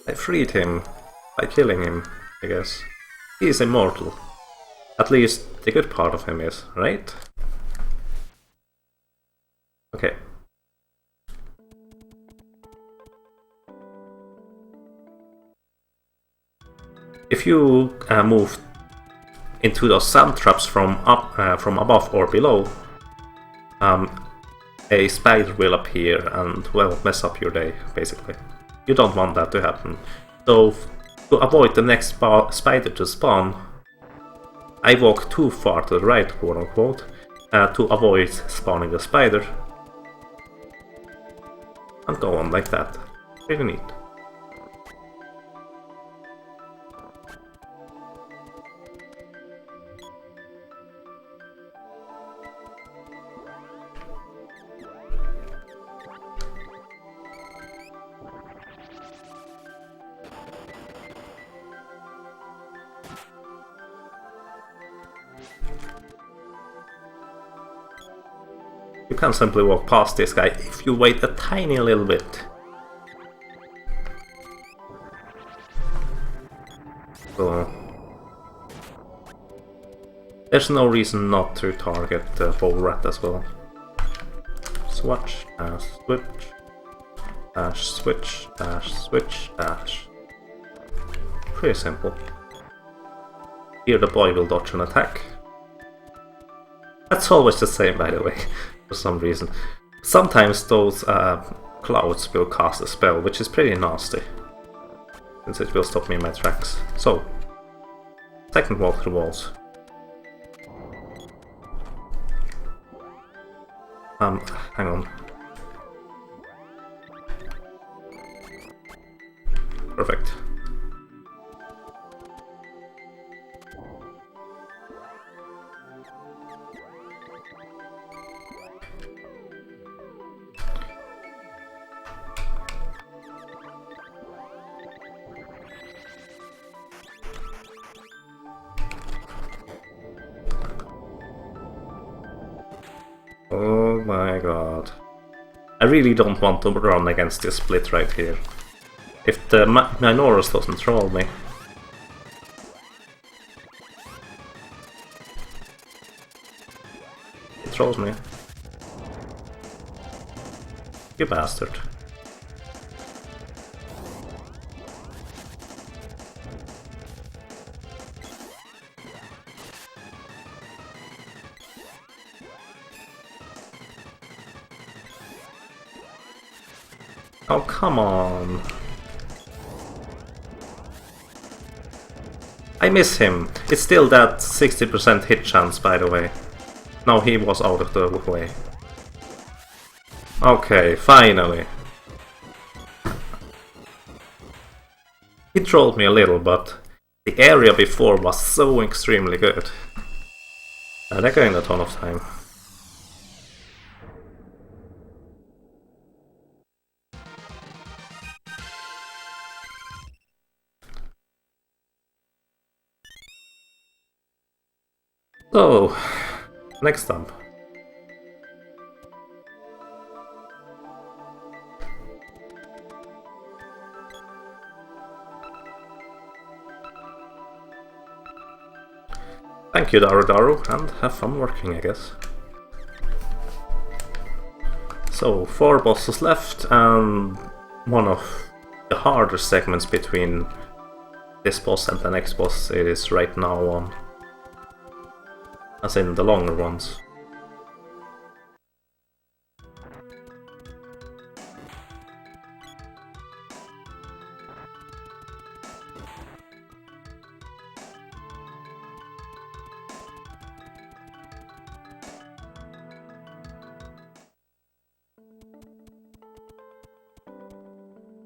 [SPEAKER 1] I freed him by killing him, I guess. He is immortal. At least the good part of him is, right? Okay. If you move into those sand traps from above or below, a spider will appear and, well, mess up your day, basically. You don't want that to happen. So, to avoid the next spider to spawn, I walk too far to the right, quote unquote, to avoid spawning the spider. And go on like that. Pretty neat. You can simply walk past this guy if you wait a tiny little bit. So, there's no reason not to target the whole rat as well. Switch, switch, dash, switch, dash, switch, dash. Pretty simple. Here the boy will dodge an attack. That's always the same, by the way, for some reason. Sometimes those clouds will cast a spell, which is pretty nasty, since it will stop me in my tracks. So, second walk through walls. Hang on. Perfect. Oh my god. I really don't want to run against this split right here. If the Minoros doesn't troll me. He trolls me. You bastard. Oh, come on. I miss him. It's still that 60% hit chance, by the way. Now he was out of the way. Okay, finally. He trolled me a little, but the area before was so extremely good. They're getting a ton of time. So, next up. Thank you, Daru, and have fun working, I guess. So, 4 bosses left, and one of the harder segments between this boss and the next boss is right now on. As in the longer ones.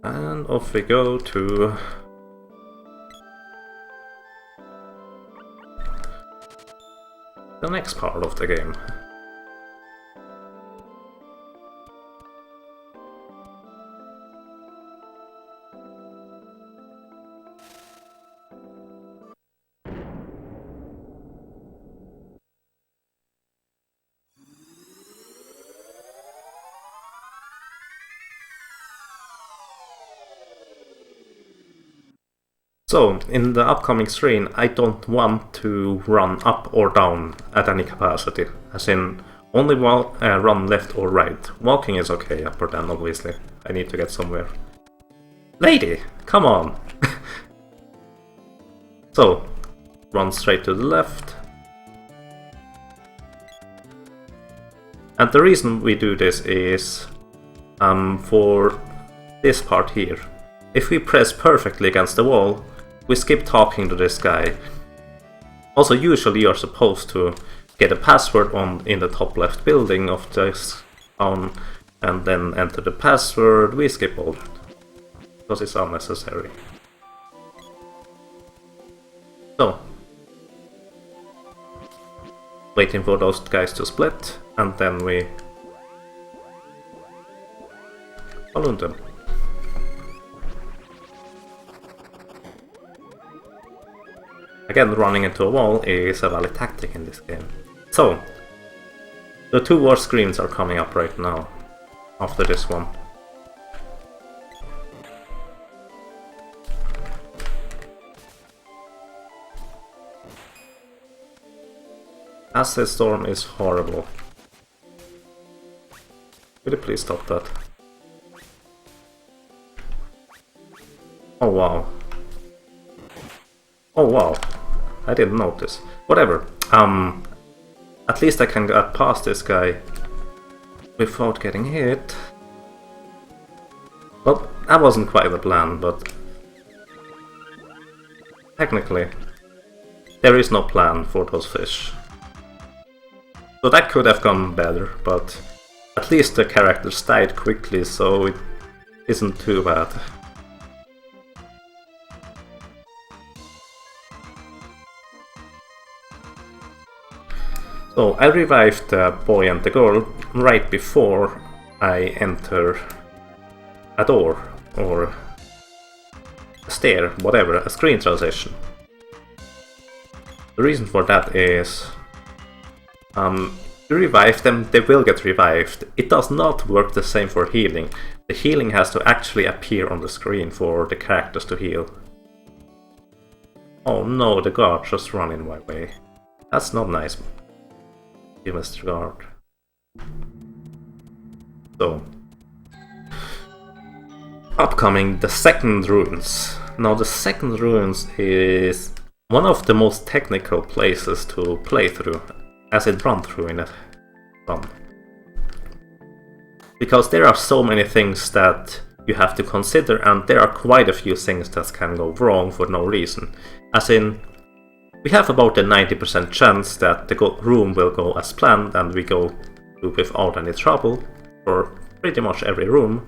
[SPEAKER 1] And off we go to the next part of the game. So, in the upcoming screen, I don't want to run up or down at any capacity, as in only run left or right. Walking is okay up or down, obviously. I need to get somewhere. Lady, come on! So, run straight to the left. And the reason we do this is for this part here. If we press perfectly against the wall, we skip talking to this guy. Also, usually you're supposed to get a password in the top left building of this town and then enter the password. We skip all that because it's unnecessary. So, waiting for those guys to split, and then we balloon them. Again, running into a wall is a valid tactic in this game. So, the 2 war screens are coming up right now, after this one. Acid Storm is horrible. Will you please stop that? Oh wow. Oh wow. I didn't notice. Whatever. At least I can get past this guy without getting hit. Well, that wasn't quite the plan, but technically there is no plan for those fish. So that could have gone better, but at least the characters died quickly, so it isn't too bad. So I revived the boy and the girl right before I enter a door or a stair, whatever, a screen transition. The reason for that is you revive them, they will get revived. It does not work the same for healing. The healing has to actually appear on the screen for the characters to heal. Oh no, the guard just ran in my way. That's not nice. You Mr. Guard. So, upcoming, the second ruins. Now the second ruins is one of the most technical places to play through, as it run through in a run. Because there are so many things that you have to consider, and there are quite a few things that can go wrong for no reason. As in, we have about a 90% chance that the room will go as planned and we go through without any trouble for pretty much every room,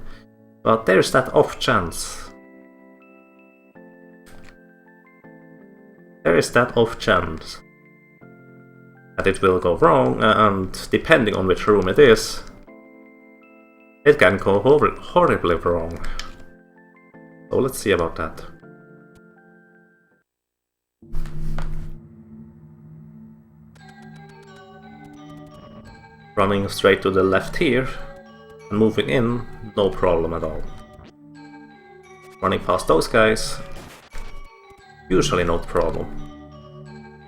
[SPEAKER 1] but there's that off chance. There is that off chance that it will go wrong, and depending on which room it is, it can go horribly wrong. So let's see about that. Running straight to the left here and moving in, no problem at all. Running past those guys, usually no problem.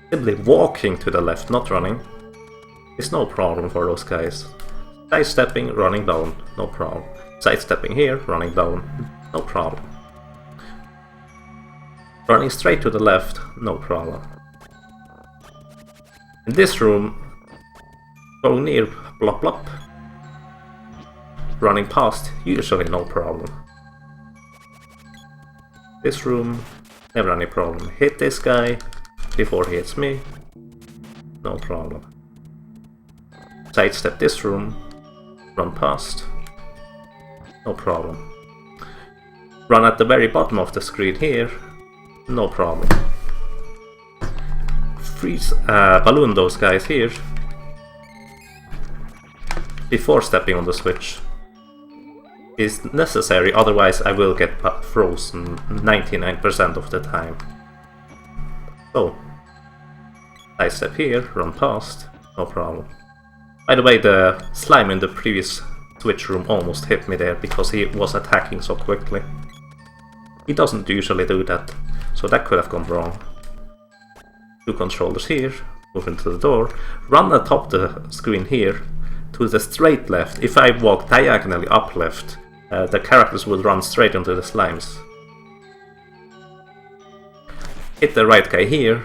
[SPEAKER 1] Simply walking to the left, not running, is no problem for those guys. Sidestepping, running down, no problem. Sidestepping here, running down, no problem. Running straight to the left, no problem. In this room, going near, blop blop. Running past, usually no problem. This room, never any problem. Hit this guy before he hits me, no problem. Sidestep this room, run past, no problem. Run at the very bottom of the screen here, no problem. Freeze, balloon those guys here before stepping on the switch is necessary, otherwise I will get frozen 99% of the time. So, I step here, run past, no problem. By the way, the slime in the previous switch room almost hit me there because he was attacking so quickly. He doesn't usually do that, so that could have gone wrong. Two controllers here, move into the door, run atop the screen here to the straight left. If I walk diagonally up left, the characters would run straight into the slimes. Hit the right guy here,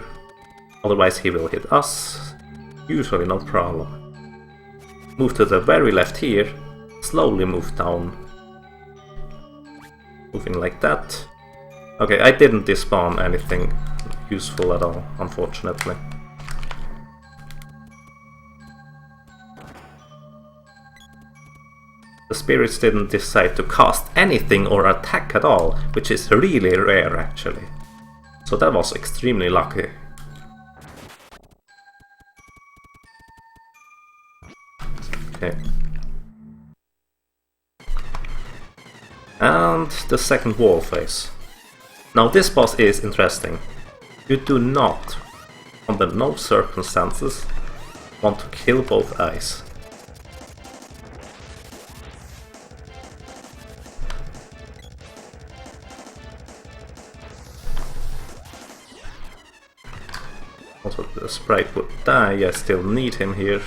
[SPEAKER 1] otherwise he will hit us, usually no problem. Move to the very left here, slowly move down. Moving like that. Okay, I didn't despawn anything useful at all, unfortunately. The spirits didn't decide to cast anything or attack at all, which is really rare actually. So that was extremely lucky. Okay. And the second wall phase. Now this boss is interesting. You do not, under no circumstances, want to kill both eyes. Also the sprite would die, I still need him here.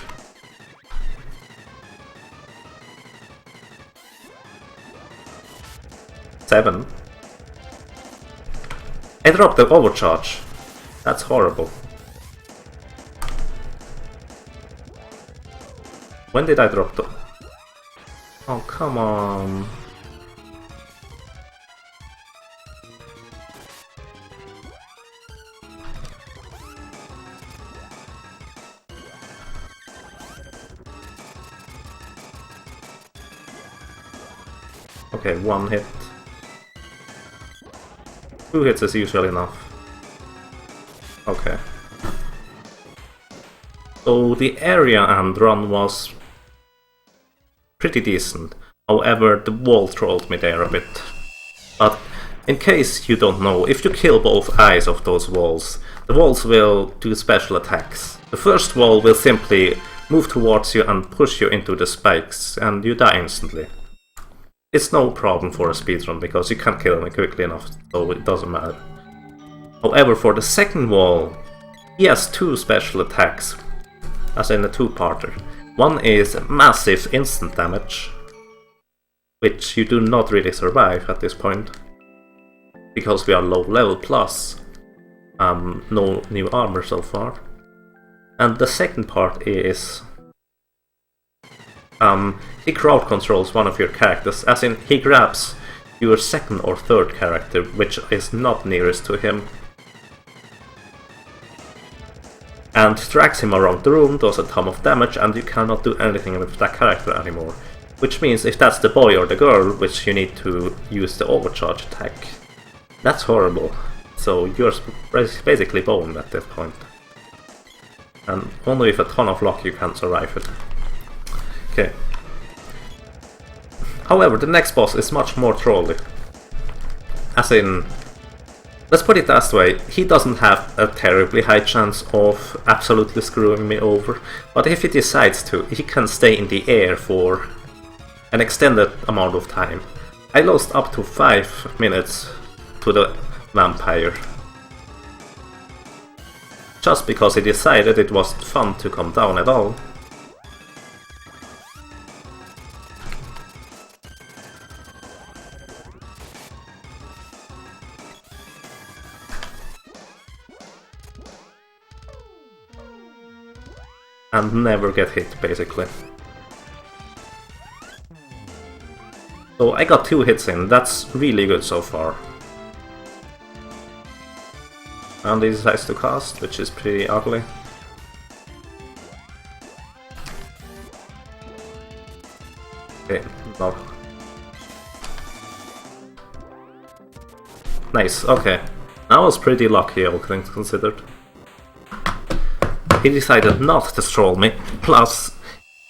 [SPEAKER 1] I dropped the overcharge. That's horrible. When did I drop the... Oh, come on. Okay, 1 hit. 2 hits is usually enough. Okay. So the area and run was pretty decent. However, the wall trolled me there a bit. But in case you don't know, if you kill both eyes of those walls, the walls will do special attacks. The first wall will simply move towards you and push you into the spikes, and you die instantly. It's no problem for a speedrun, because you can't kill me quickly enough, so it doesn't matter. However, for the second wall, he has 2 special attacks, as in a 2-parter. One is massive instant damage, which you do not really survive at this point, because we are low level plus no new armor so far. And the second part is he crowd controls one of your characters, as in he grabs your second or third character, which is not nearest to him, and drags him around the room, does a ton of damage, and you cannot do anything with that character anymore. Which means if that's the boy or the girl, which you need to use the overcharge attack, that's horrible. So you're basically boned at this point. And only with a ton of luck you can survive it. Okay. However, the next boss is much more trolly. As in, let's put it this way, he doesn't have a terribly high chance of absolutely screwing me over, but if he decides to, he can stay in the air for an extended amount of time. I lost up to 5 minutes to the vampire, just because he decided it wasn't fun to come down at all. And never get hit, basically. So I got 2 hits in, that's really good so far. And he decides to cast, which is pretty ugly. Okay, no. Nice, okay. I was pretty lucky, all things considered. He decided not to troll me, plus,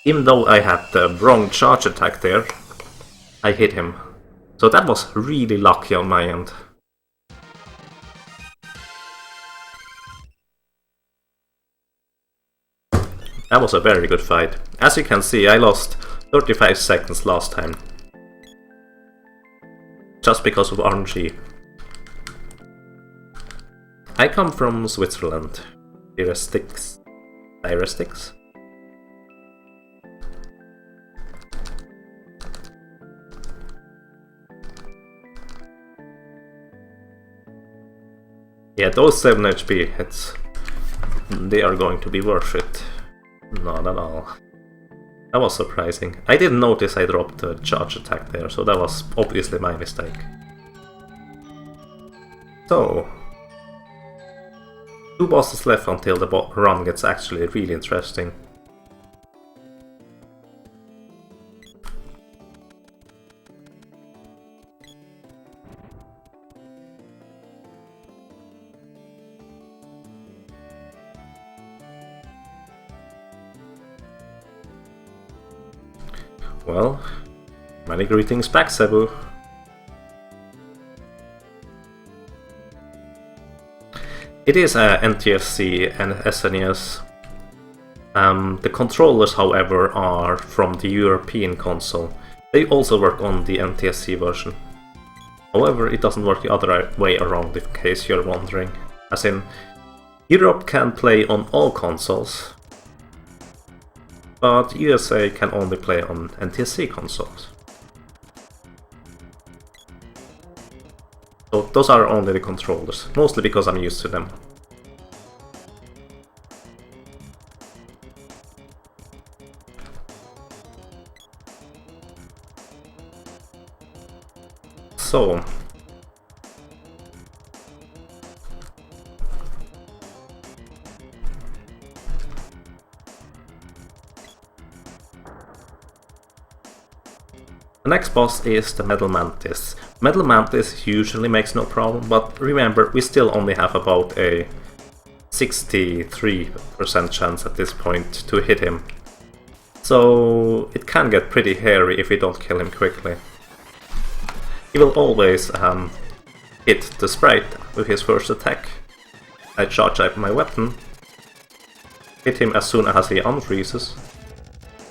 [SPEAKER 1] even though I had the wrong charge attack there, I hit him. So that was really lucky on my end. That was a very good fight. As you can see, I lost 35 seconds last time. Just because of RNG. I come from Switzerland. Heuristics. Heuristics? Yeah, those 7 HP hits, they are going to be worth it. Not at all. That was surprising. I didn't notice I dropped the charge attack there, so that was obviously my mistake. So, 2 bosses left until the run gets actually really interesting. Well, many greetings back, Cebu. It is a NTSC and SNES. The controllers, however, are from the European console. They also work on the NTSC version. However, it doesn't work the other way around, in case you're wondering. As in, Europe can play on all consoles, but USA can only play on NTSC consoles. So those are only the controllers, mostly because I'm used to them. So the next boss is the Metal Mantis. Metal Mantis usually makes no problem, but remember, we still only have about a 63% chance at this point to hit him. So it can get pretty hairy if we don't kill him quickly. He will always hit the sprite with his first attack. I charge up my weapon, hit him as soon as he unfreezes,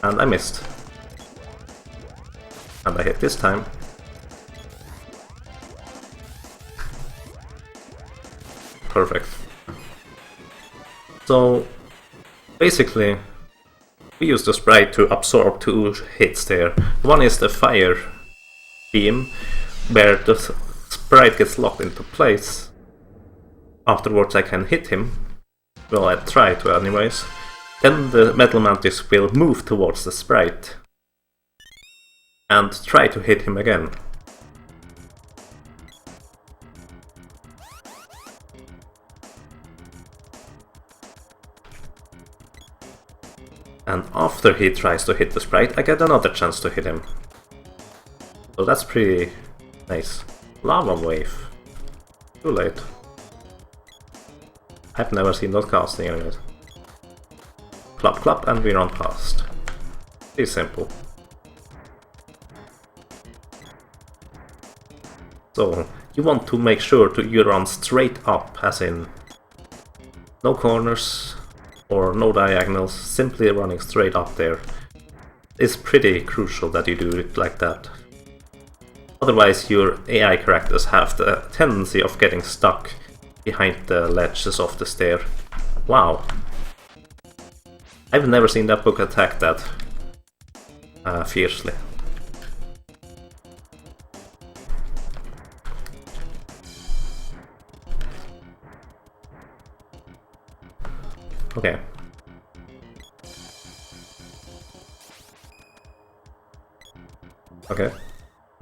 [SPEAKER 1] and I missed. And I hit this time. Perfect. So basically, we use the sprite to absorb two hits there. One is the fire beam, where the sprite gets locked into place. Afterwards I can hit him. Well, I try to anyways. Then the Metal Mantis will move towards the sprite and try to hit him again. And after he tries to hit the sprite, I get another chance to hit him. So that's pretty nice. Lava wave. Too late. I've never seen that casting anyways. Clap clap and we run past. Pretty simple. So you want to make sure you run straight up, as in no corners or no diagonals, simply running straight up there. It's pretty crucial that you do it like that. Otherwise your AI characters have the tendency of getting stuck behind the ledges of the stair. Wow. I've never seen that book attack that fiercely. Okay. Okay.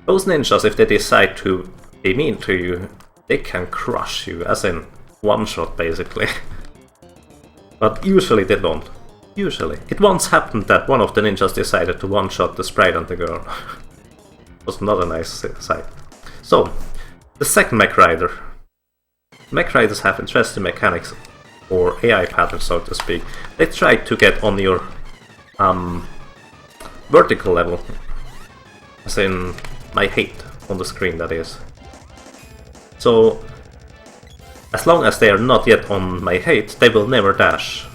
[SPEAKER 1] Those ninjas, if they decide to be mean to you, they can crush you, as in one shot basically. But usually they don't. Usually. It once happened that one of the ninjas decided to one-shot the sprite and the girl. It was not a nice sight. So, the second mech rider. Mech riders have interesting mechanics, or AI patterns, so to speak. They try to get on your vertical level, as in my height on the screen, that is. So, as long as they are not yet on my height, they will never dash.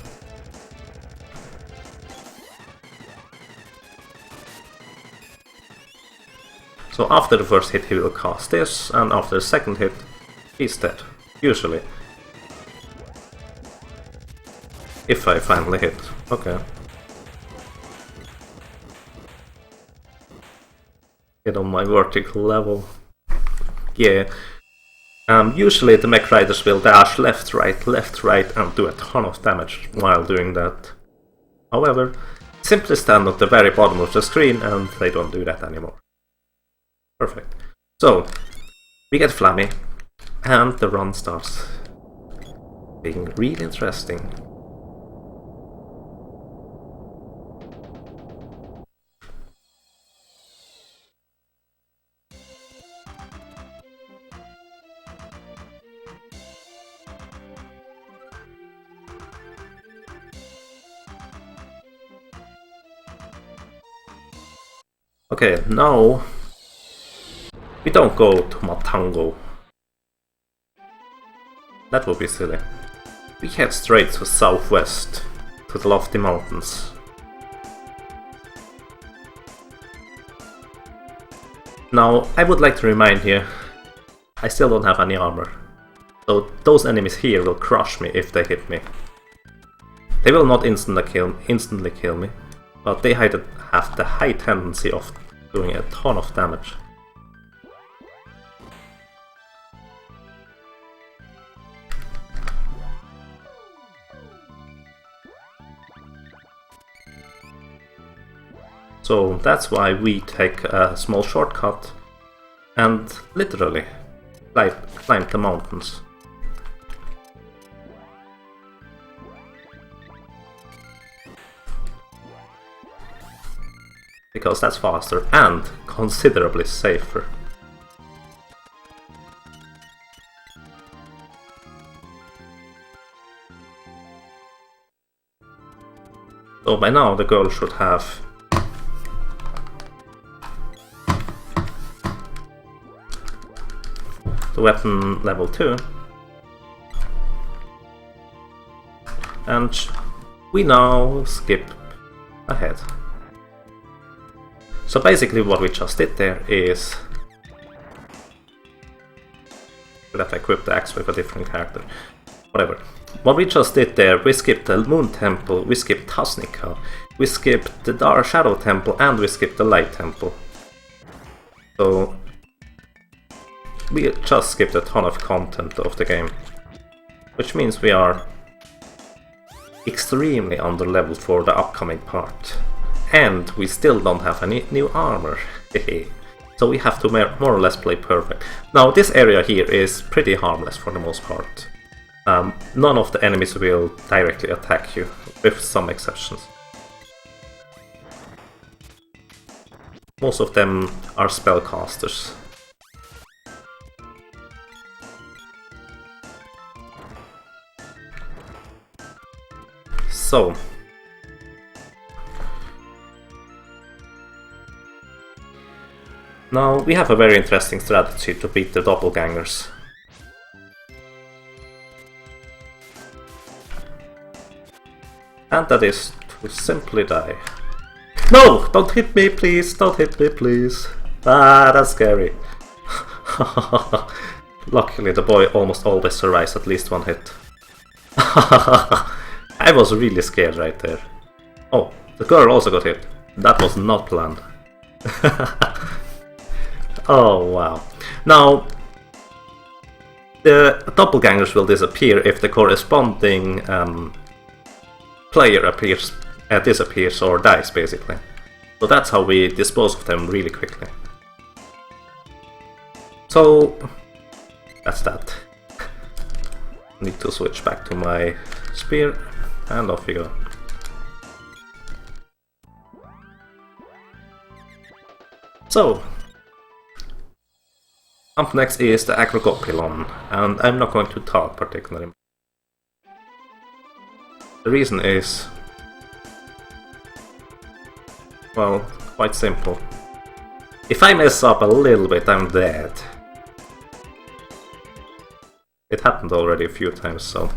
[SPEAKER 1] So after the first hit he will cast this, and after the second hit he's dead, usually. If I finally hit. Okay. Get on my vertical level. Yeah. Usually the mech riders will dash left, right, and do a ton of damage while doing that. However, simply stand at the very bottom of the screen and they don't do that anymore. Perfect. So, we get Flammy, and the run starts being really interesting. Okay, now we don't go to Matango. That would be silly. We head straight to southwest, to the lofty mountains. Now, I would like to remind you, I still don't have any armor. So those enemies here will crush me if they hit me. They will not instantly kill me, but they have the high tendency of doing a ton of damage. So that's why we take a small shortcut and literally climb the mountains. Because that's faster and considerably safer. So by now the girl should have the weapon level 2. And we now skip ahead. So basically what we just did there is that I equipped the axe with a different character. Whatever. What we just did there, we skipped the Moon Temple, we skipped Tasnica, we skipped the Dark Shadow Temple, and we skipped the Light Temple. So we just skipped a ton of content of the game. Which means we are extremely under-leveled for the upcoming part. And we still don't have any new armor. So we have to more or less play perfect. Now this area here is pretty harmless for the most part. None of the enemies will directly attack you, with some exceptions. Most of them are spellcasters. So now we have a very interesting strategy to beat the doppelgangers. And that is to simply die. No! Don't hit me, please! Don't hit me, please! Ah, that's scary. Luckily, the boy almost always survives at least one hit. I was really scared right there. Oh, the girl also got hit. That was not planned. Oh, wow. Now, the doppelgangers will disappear if the corresponding player disappears or dies, basically. So that's how we dispose of them really quickly. So that's that. Need to switch back to my spear, and off we go. So up next is the Acrogopilon, and I'm not going to talk particularly. The reason is, well, quite simple. If I mess up a little bit, I'm dead. It happened already a few times, so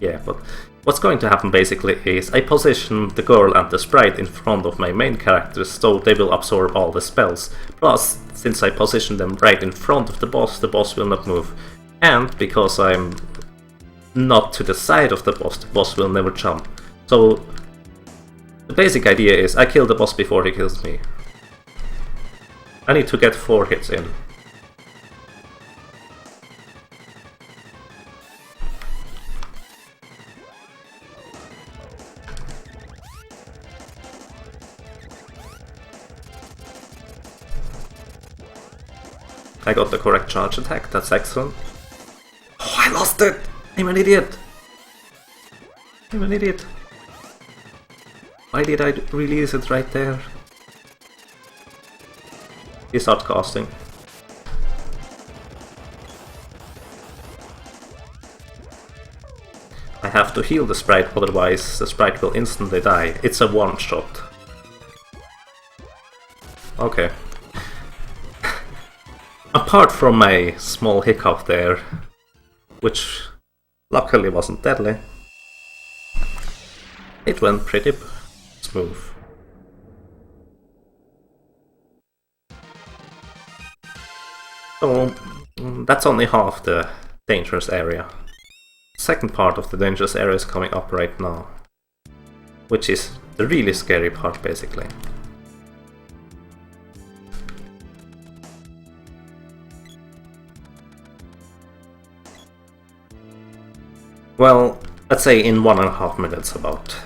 [SPEAKER 1] yeah, but what's going to happen basically is I position the girl and the sprite in front of my main characters so they will absorb all the spells. Plus, since I position them right in front of the boss will not move. And because I'm not to the side of the boss will never jump. So the basic idea is I kill the boss before he kills me. I need to get 4 hits in. I got the correct charge attack, that's excellent. Oh, I lost it! I'm an idiot! I'm an idiot. Why did I release it right there? He starts casting. I have to heal the sprite, otherwise the sprite will instantly die. It's a one-shot. Okay. Apart from my small hiccup there, which luckily wasn't deadly, it went pretty smooth. So that's only half the dangerous area. Second part of the dangerous area is coming up right now, which is the really scary part basically. Well, let's say in 1.5 minutes about.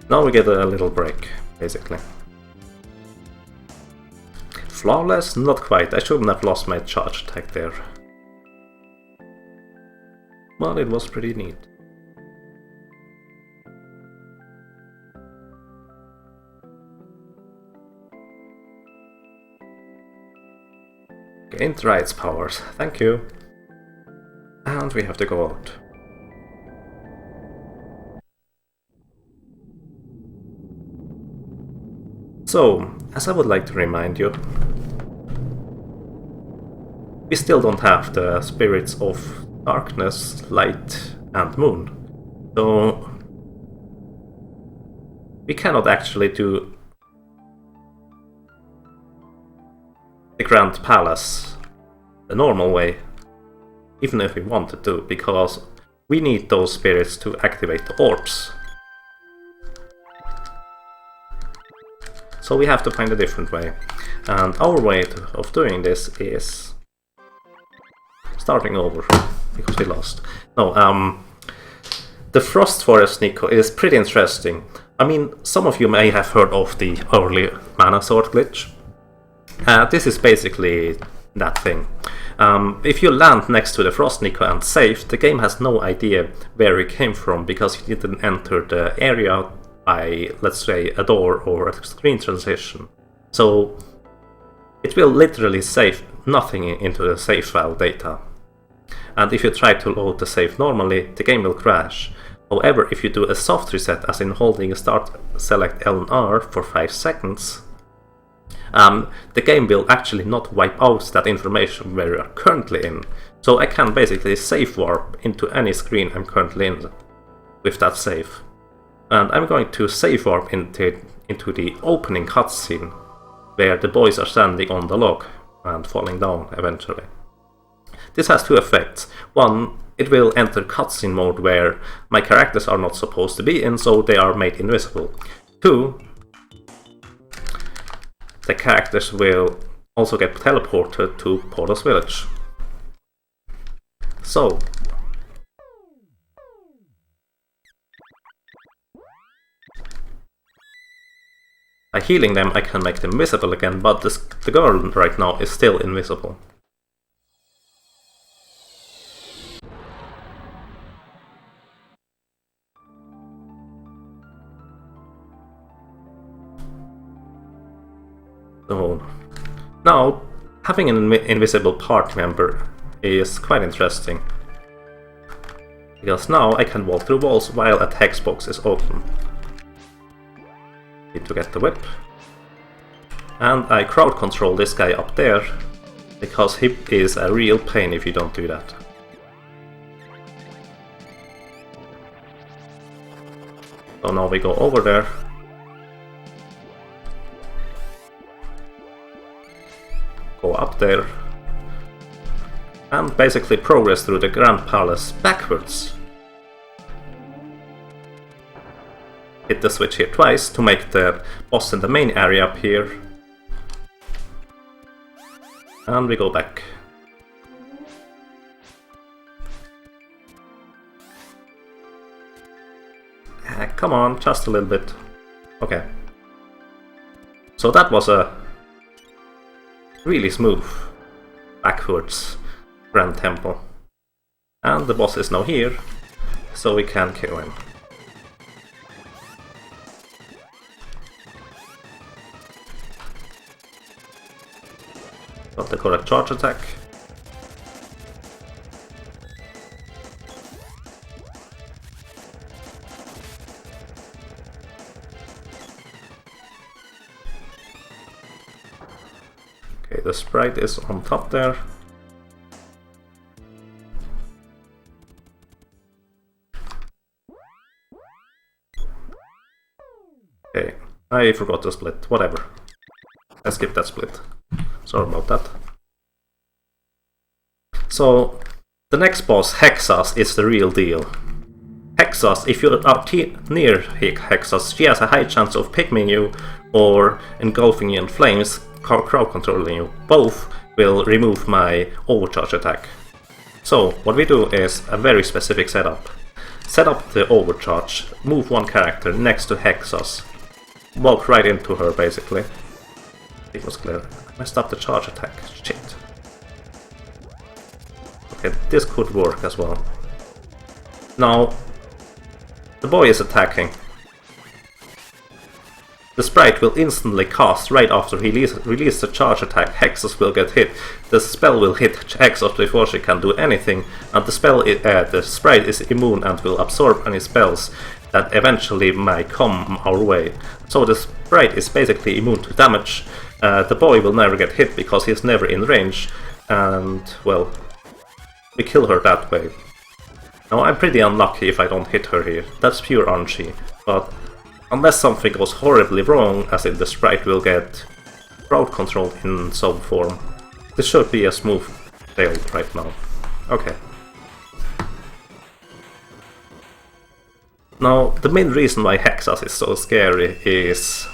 [SPEAKER 1] Now we get a little break, basically. Flawless? Not quite. I shouldn't have lost my charge attack there. But it was pretty neat. Gained rights powers. Thank you. And we have to go out. So, as I would like to remind you, we still don't have the spirits of darkness, light, and moon. So, we cannot actually do the Grand Palace the normal way, even if we wanted to, because we need those spirits to activate the orbs. So we have to find a different way, and our way of doing this is starting over, because we lost. No, the Frost Forest Nico is pretty interesting. I mean, some of you may have heard of the early mana sword glitch. This is basically that thing. If you land next to the Frost Nico and save, the game has no idea where you came from, because you didn't enter the area by, let's say, a door or a screen transition. So it will literally save nothing into the save file data. And if you try to load the save normally, the game will crash. However, if you do a soft reset, as in holding start select L and R for 5 seconds, the game will actually not wipe out that information where you are currently in. So I can basically save warp into any screen I'm currently in with that save. And I'm going to save warp into the opening cutscene, where the boys are standing on the log and falling down eventually. This has two effects. One, it will enter cutscene mode where my characters are not supposed to be in, so they are made invisible. Two, the characters will also get teleported to Porto's village. So, by healing them I can make them visible again, but the girl right now is still invisible. So, now, having an invisible party member is quite interesting, because now I can walk through walls while a text box is open. Need to get the whip, and I crowd control this guy up there, because he is a real pain if you don't do that. So now we go over there. Go up there and basically progress through the Grand Palace backwards. Hit the switch here twice to make the boss in the main area appear, and we go back. Come on, just a little bit. Okay. So that was a really smooth backwards Grand Temple. And the boss is now here, so we can kill him. Got the correct charge attack. Okay, the sprite is on top there. Okay, I forgot to split, whatever. I skipped that split. Sorry about that. So, the next boss, Hexas, is the real deal. Hexas, if you are near Hexas, she has a high chance of picking you or engulfing you in flames, crowd controlling you. Both will remove my overcharge attack. So, what we do is a very specific setup. Set up the overcharge, move one character next to Hexas, walk right into her basically. It was clear. I messed up the charge attack. Shit. Okay, this could work as well. Now, the boy is attacking. The sprite will instantly cast right after he releases the charge attack. Hexes will get hit. The spell will hit Hexes before she can do anything, and the sprite is immune and will absorb any spells that eventually might come our way. So the sprite is basically immune to damage. The boy will never get hit because he's never in range, and well, we kill her that way. Now I'm pretty unlucky if I don't hit her here. That's pure RNG, but unless something goes horribly wrong, as in the sprite will get crowd control in some form, this should be a smooth sail right now. Okay. Now, the main reason why Hexas is so scary is...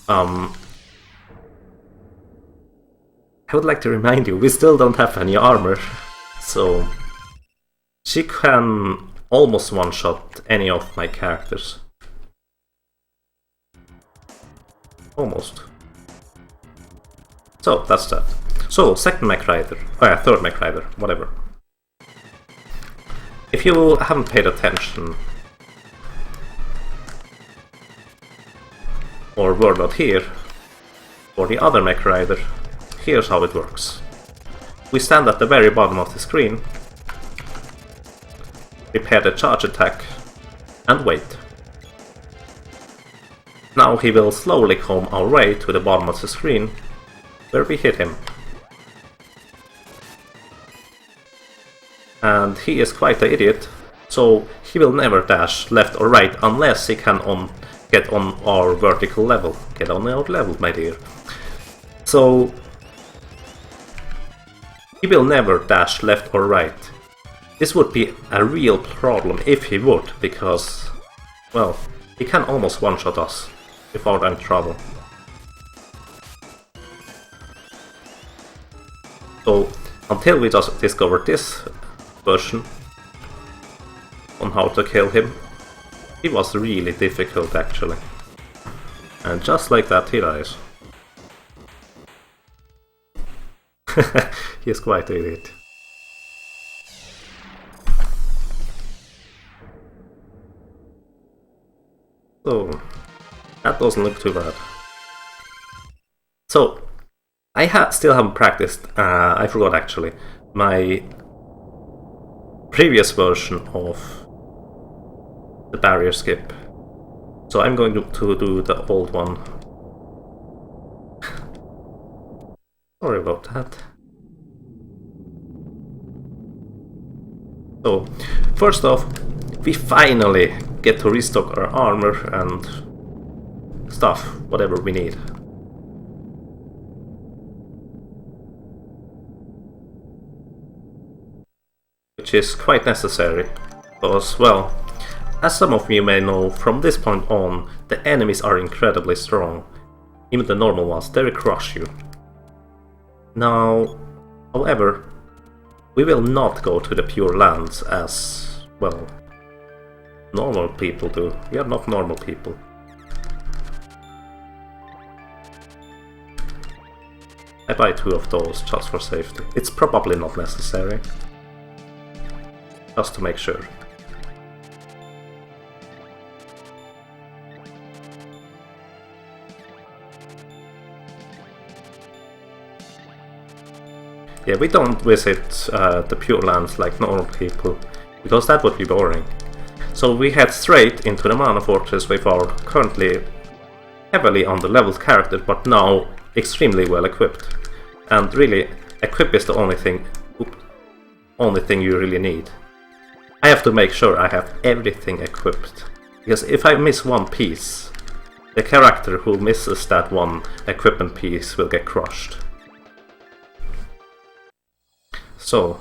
[SPEAKER 1] I would like to remind you, we still don't have any armor, so... she can almost one-shot any of my characters. Almost. So, that's that. So, second mech rider. Oh yeah, third mech rider, whatever. If you haven't paid attention, or were not here, for the other mech rider, here's how it works. We stand at the very bottom of the screen, prepare the charge attack, and wait. Now he will slowly come our way to the bottom of the screen, where we hit him. And he is quite an idiot, so he will never dash left or right unless he can get on our vertical level. Get on our level, my dear. So he will never dash left or right. This would be a real problem if he would, because, well, he can almost one-shot us without any trouble. So, until we just discovered this version on how to kill him, it was really difficult actually. And just like that he dies. He is quite an idiot. So, that doesn't look too bad. So, I still haven't practiced, I forgot actually, my previous version of the barrier skip. So I'm going to do the old one. Sorry about that. So, first off, we finally get to restock our armor and stuff, whatever we need. Which is quite necessary, because, well, as some of you may know, from this point on, the enemies are incredibly strong. Even the normal ones, they will crush you. Now, however, we will not go to the Pure Lands as, well, normal people do. We are not normal people. I buy 2 of those just for safety. It's probably not necessary. Just to make sure. Yeah, we don't visit the Pure Lands like normal people, because that would be boring. So we head straight into the Mana Fortress with our currently heavily under-leveled character, but now extremely well equipped. And really, equip is the only thing you really need. I have to make sure I have everything equipped, because if I miss one piece, the character who misses that one equipment piece will get crushed. So,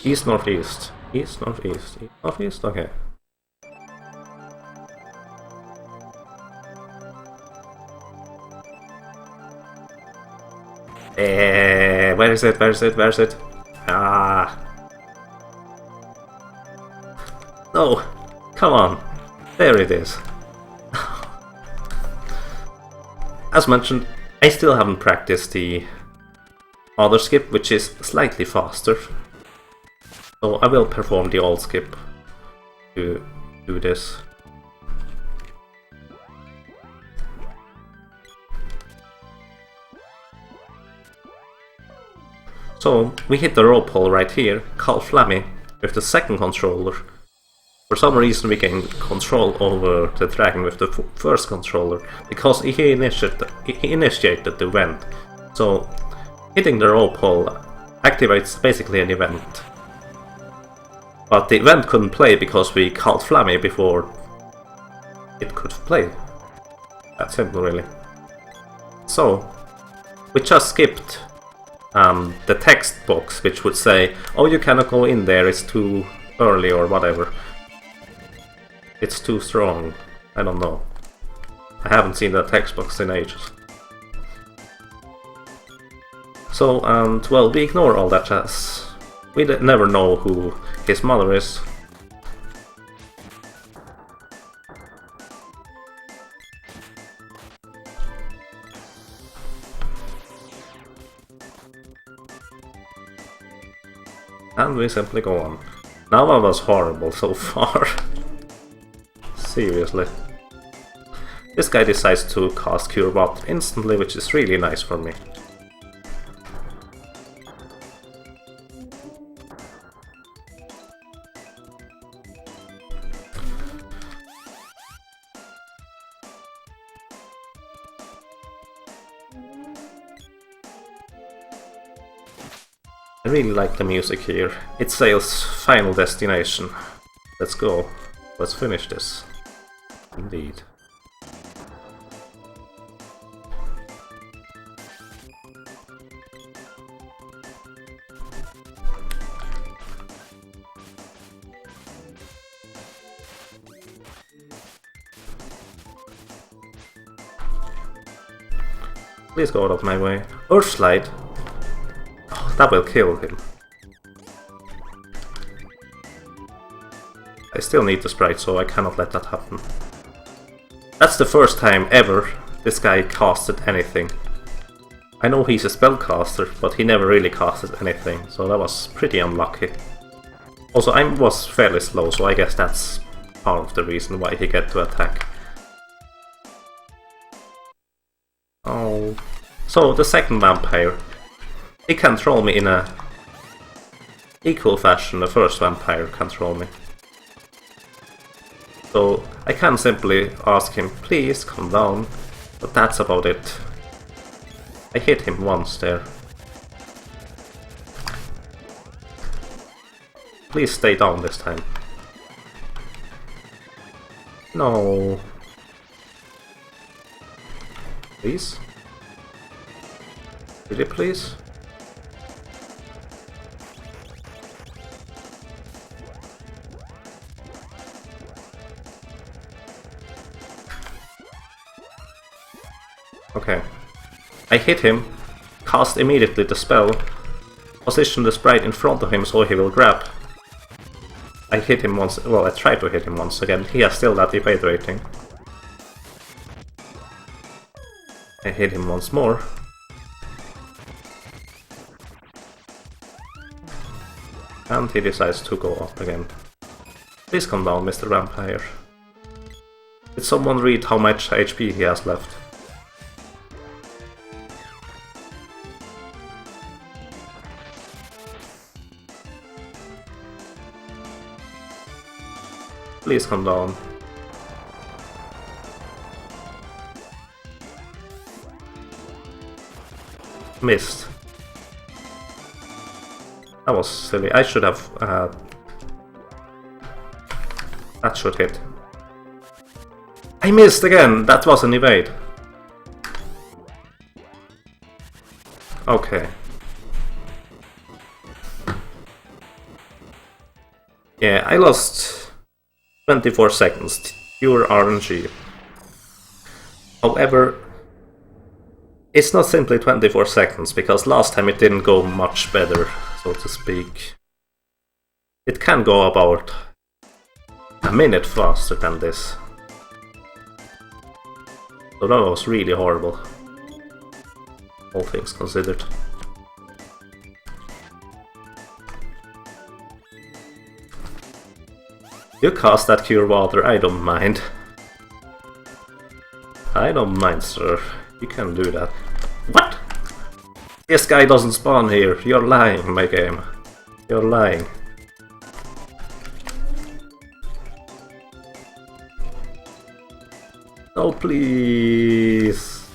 [SPEAKER 1] east, northeast, east, northeast, east, northeast, okay. Where is it, where is it, where is it? Ah. No, come on, there it is. as mentioned, I still haven't practiced the other skip, which is slightly faster. So I will perform the old skip to do this. So we hit the rope hole right here, Carl Flammy, with the second controller. For some reason we gained control over the dragon with the first controller, because he initiated the event. So hitting the rope hole activates basically an event. But the event couldn't play because we called Flammy before it could play. That's simple, really. So we just skipped the text box, which would say, oh, you cannot go in there, it's too early or whatever. It's too strong. I don't know. I haven't seen that text box in ages. So, and well, we ignore all that jazz. We never know who his mother is. And we simply go on. Now I was horrible so far. Seriously. This guy decides to cast Cure Water instantly, which is really nice for me. I really like the music here. It says Final Destination. Let's go. Let's finish this. Indeed. Please go out of my way. Earth Slide. Oh, that will kill him. I still need the sprite, so I cannot let that happen. That's the first time ever this guy casted anything. I know he's a spellcaster, but he never really casted anything, so that was pretty unlucky. Also, I was fairly slow, so I guess that's part of the reason why he get to attack. Oh. So, the second vampire. He can troll me in a equal fashion the first vampire can troll me. So I can simply ask him, please come down, but that's about it. I hit him once there. Please stay down this time. No. Please? Really, please? Okay. I hit him, cast immediately the spell, position the sprite in front of him so he will grab. I hit him once, well, I tried to hit him once again, he has still that evade rating. I hit him once more. And he decides to go up again. Please come down, Mr. Vampire. Did someone read how much HP he has left? Please come down. Missed. That was silly. I should have... that should hit. I missed again! That was an evade. Okay. Yeah, I lost 24 seconds. Pure RNG. However, it's not simply 24 seconds, because last time it didn't go much better, so to speak. It can go about a minute faster than this. So that was really horrible. all things considered. You cast that cure water, I don't mind. I don't mind, sir. You can do that. What? This guy doesn't spawn here. You're lying, my game. You're lying. Oh, please.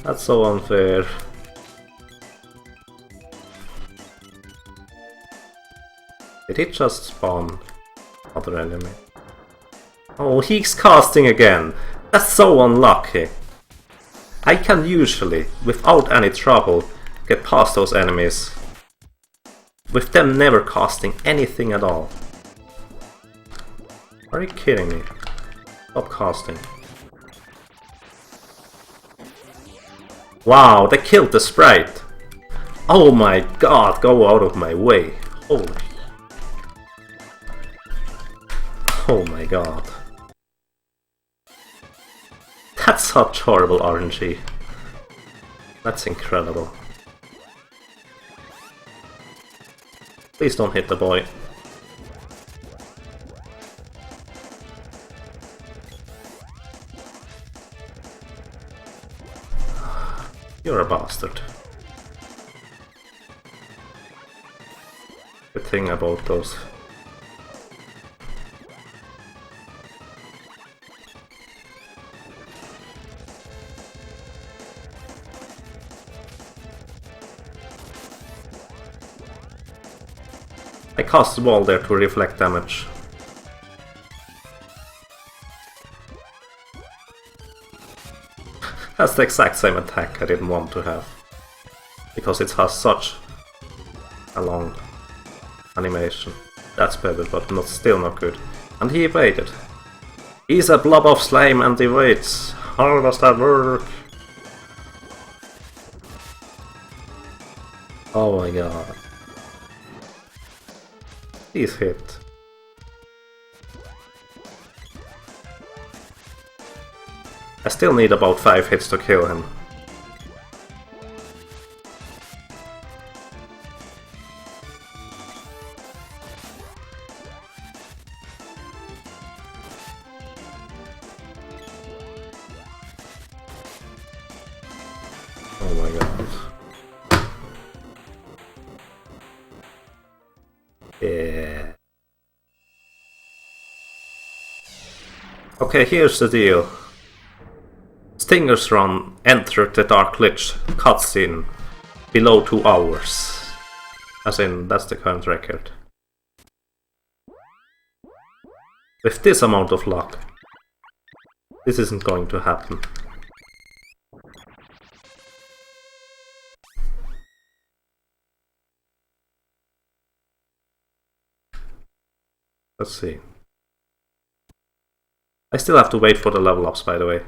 [SPEAKER 1] That's so unfair. Did he just spawn other enemy? Oh, he's casting again! That's so unlucky! I can usually, without any trouble, get past those enemies, with them never casting anything at all. Are you kidding me? Stop casting. Wow, they killed the sprite! Oh my god, go out of my way! Holy... Oh my god. That's such horrible RNG. That's incredible. Please don't hit the boy. You're a bastard. The thing about those... I cast the wall there to reflect damage. That's the exact same attack I didn't want to have. Because it has such a long animation. That's better, but still not good. And he evaded. He's a blob of slime and evades. How does that work? Oh my god. He's hit. I still need about 5 hits to kill him. Oh my god. Yeah. Okay, here's the deal. Stinger's Run entered the Dark Lich cutscene below 2 hours. As in, that's the current record. With this amount of luck, this isn't going to happen. Let's see. I still have to wait for the level ups, by the way.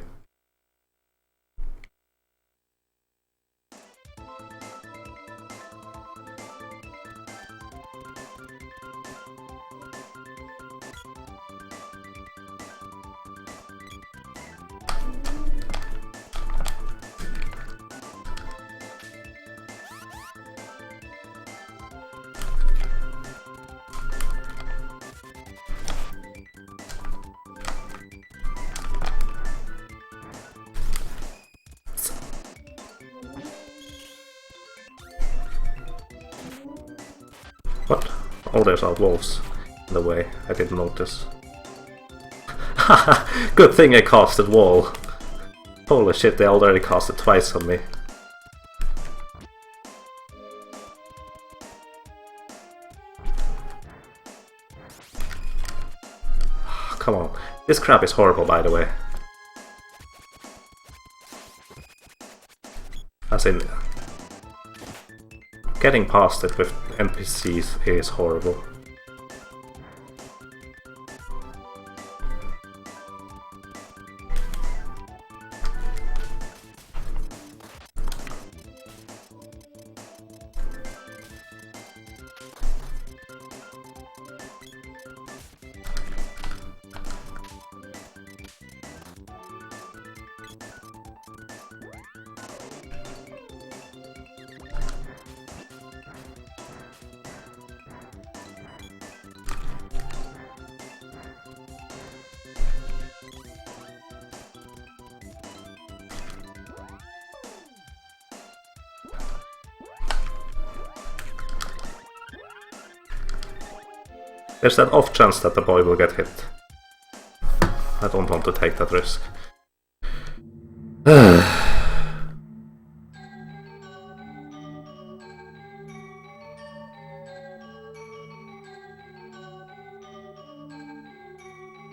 [SPEAKER 1] What? Oh, there's our wolves in the way. I didn't notice. Haha! Good thing I casted wall. Holy shit, they already casted twice on me. Come on. This crap is horrible, by the way. As in... getting past it with NPCs is horrible. There's that off chance that the boy will get hit. I don't want to take that risk.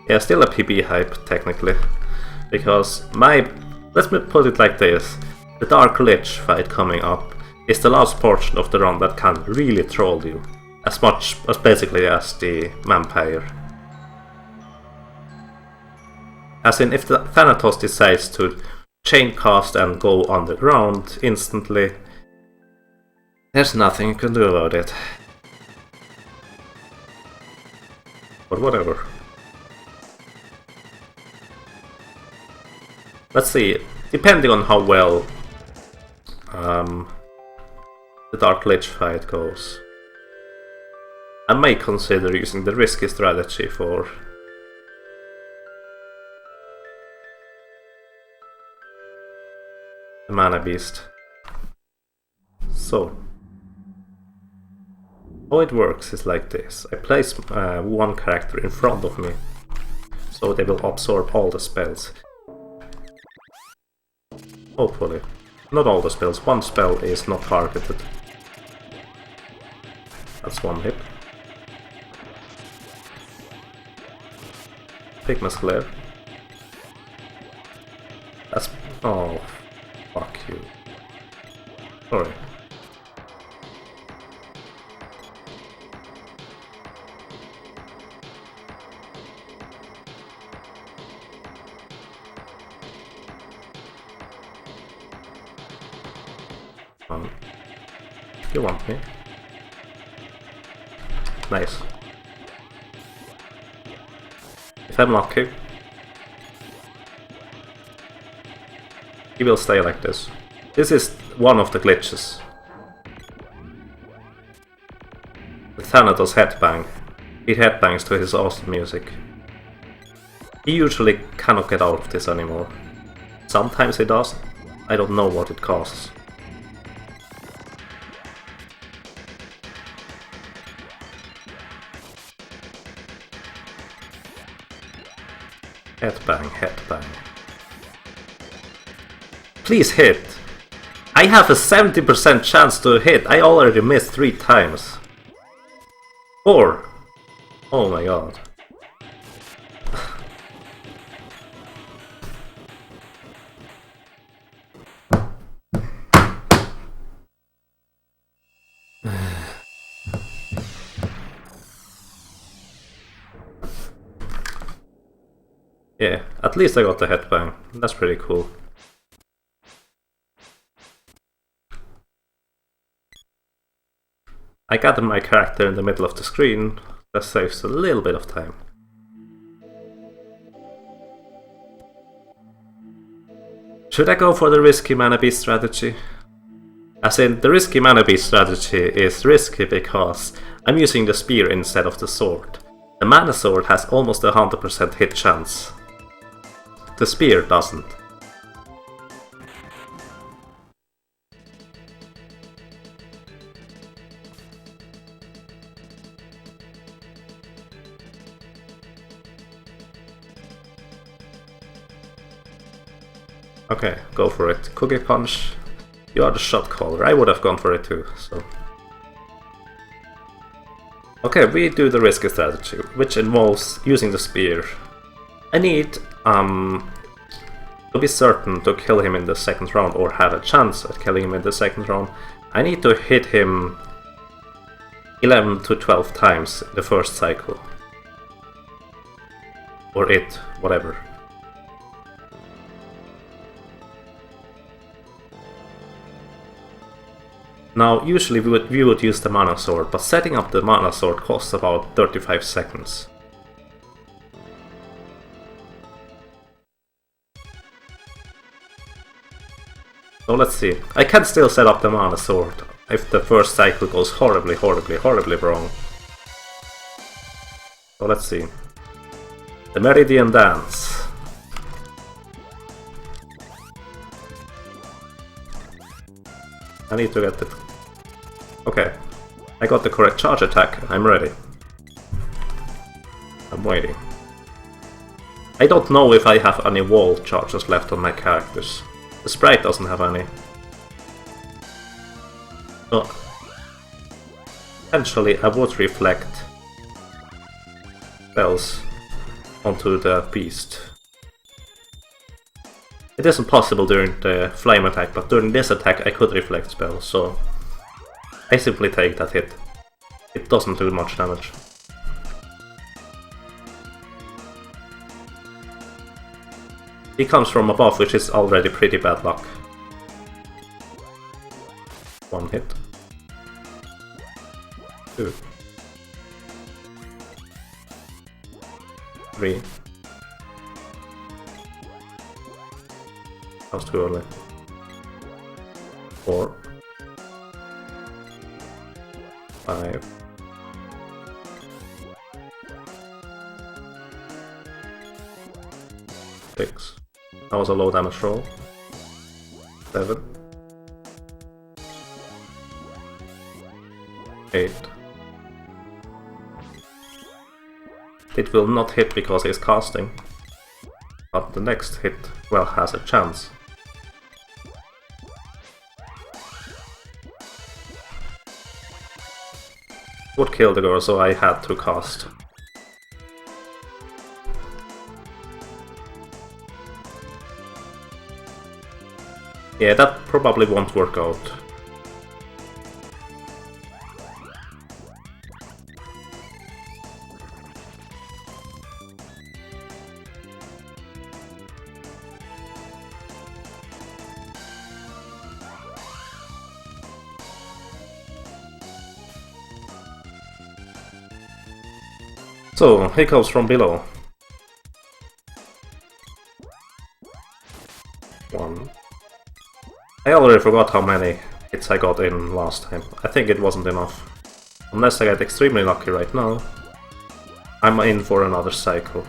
[SPEAKER 1] Yeah, still a PB hype, technically. Because let's put it like this. The Dark Lich fight coming up is the last portion of the run that can really troll you. As much as basically as the Vampire. As in, if the Thanatos decides to chain cast and go underground instantly, there's nothing you can do about it. But whatever. Let's see, depending on how well the Dark Lich fight goes, I may consider using the risky strategy for the Mana Beast. So, how it works is like this. I place one character in front of me, so they will absorb all the spells. Hopefully. Not all the spells, one spell is not targeted. That's one hit. Pigmas Glare. That's... oh, fuck you. Sorry. You want me? Nice. If I'm lucky, he will stay like this. This is one of the glitches. The Thanatos headbang. He headbangs to his awesome music. He usually cannot get out of this anymore. Sometimes he does. I don't know what it causes. Headbang, headbang. Please hit! I have a 70% chance to hit. I already missed 3 times. 4! Oh my god. Yeah, at least I got the headbang. That's pretty cool. I gathered my character in the middle of the screen. That saves a little bit of time. Should I go for the risky Mana Beast strategy? As in, the risky Mana Beast strategy is risky because I'm using the spear instead of the sword. The Mana Sword has almost a 100% hit chance. The spear doesn't. Okay, go for it. Cookie Punch. You are the shot caller. I would have gone for it too, so... Okay, we do the risky strategy, which involves using the spear. I need to be certain to kill him in the second round, or have a chance at killing him in the second round. I need to hit him 11 to 12 times in the first cycle. Or it, whatever. Now, usually we would use the Mana Sword, but setting up the Mana Sword costs about 35 seconds. So let's see. I can still set up the Mana Sword if the first cycle goes horribly wrong. So let's see. The Meridian Dance. I need to get it. Okay. I got the correct charge attack. I'm ready. I'm waiting. I don't know if I have any wall charges left on my characters. The sprite doesn't have any. So, essentially I would reflect spells onto the beast. It isn't possible during the flame attack, but during this attack I could reflect spells, so I simply take that hit. It doesn't do much damage. He comes from above, which is already pretty bad luck. 1 hit. 2. 3. That was too early. 4. 5. 6. That was a low damage roll. 7. 8. It will not hit because he's casting, but the next hit, well, has a chance. Would kill the girl, so I had to cast. Yeah, that probably won't work out. So, he comes from below. 1. I already forgot how many hits I got in last time. I think it wasn't enough. Unless I get extremely lucky right now, I'm in for another cycle.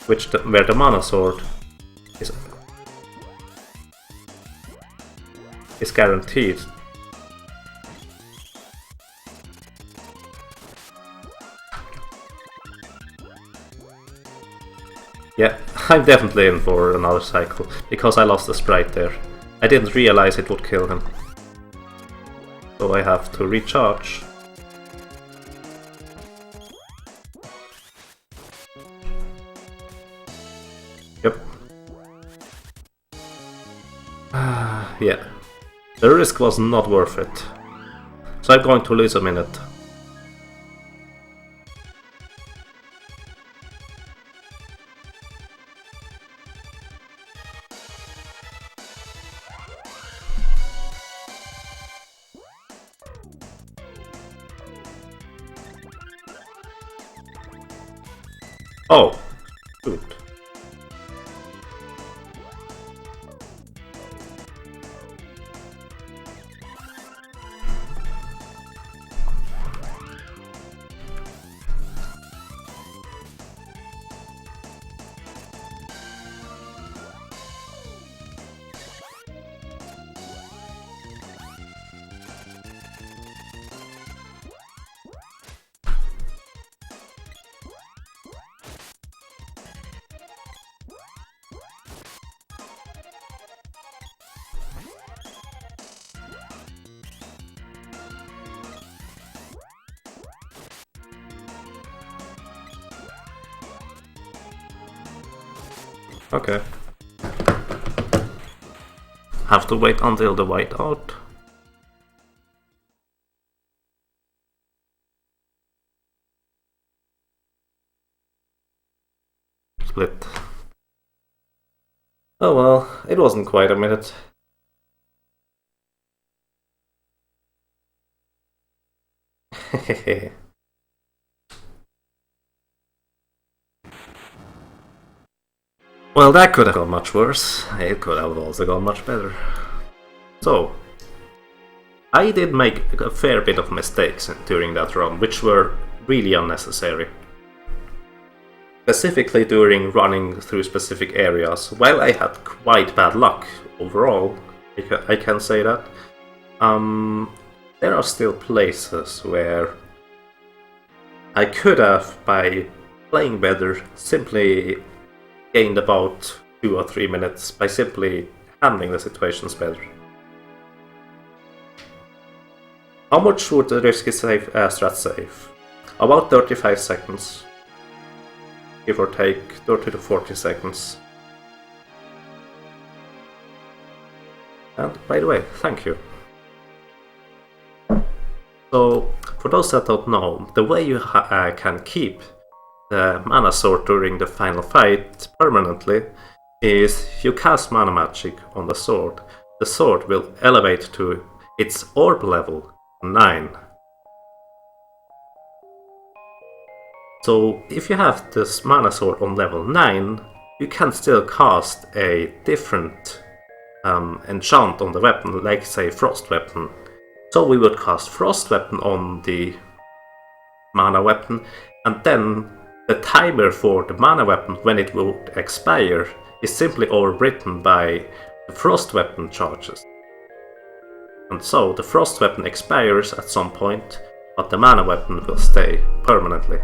[SPEAKER 1] Where the mana sword is guaranteed. Yeah, I'm definitely in for another cycle, because I lost the sprite there. I didn't realize it would kill him. So I have to recharge. Yep. Yeah. The risk was not worth it. So I'm going to lose a minute. Oh, good. Okay. Have to wait until the white out. Split. Oh well, it wasn't quite a minute. Hehehe. Well, that could have gone much worse. It could have also gone much better. So, I did make a fair bit of mistakes during that run, which were really unnecessary. Specifically during running through specific areas. While I had quite bad luck overall, I can say that, there are still places where I could have, by playing better, simply gained about 2 or 3 minutes by simply handling the situations better. How much would the risky strat save? About 35 seconds. Give or take 30 to 40 seconds. And by the way, thank you. So, for those that don't know, the way you can keep the mana sword during the final fight permanently is you cast mana magic on the sword. The sword will elevate to its orb level 9. So if you have this mana sword on level 9, you can still cast a different enchant on the weapon, like say Frost Weapon. So we would cast Frost Weapon on the mana weapon, and then the timer for the mana weapon when it would expire is simply overwritten by the Frost Weapon charges. And so the Frost Weapon expires at some point, but the mana weapon will stay permanently.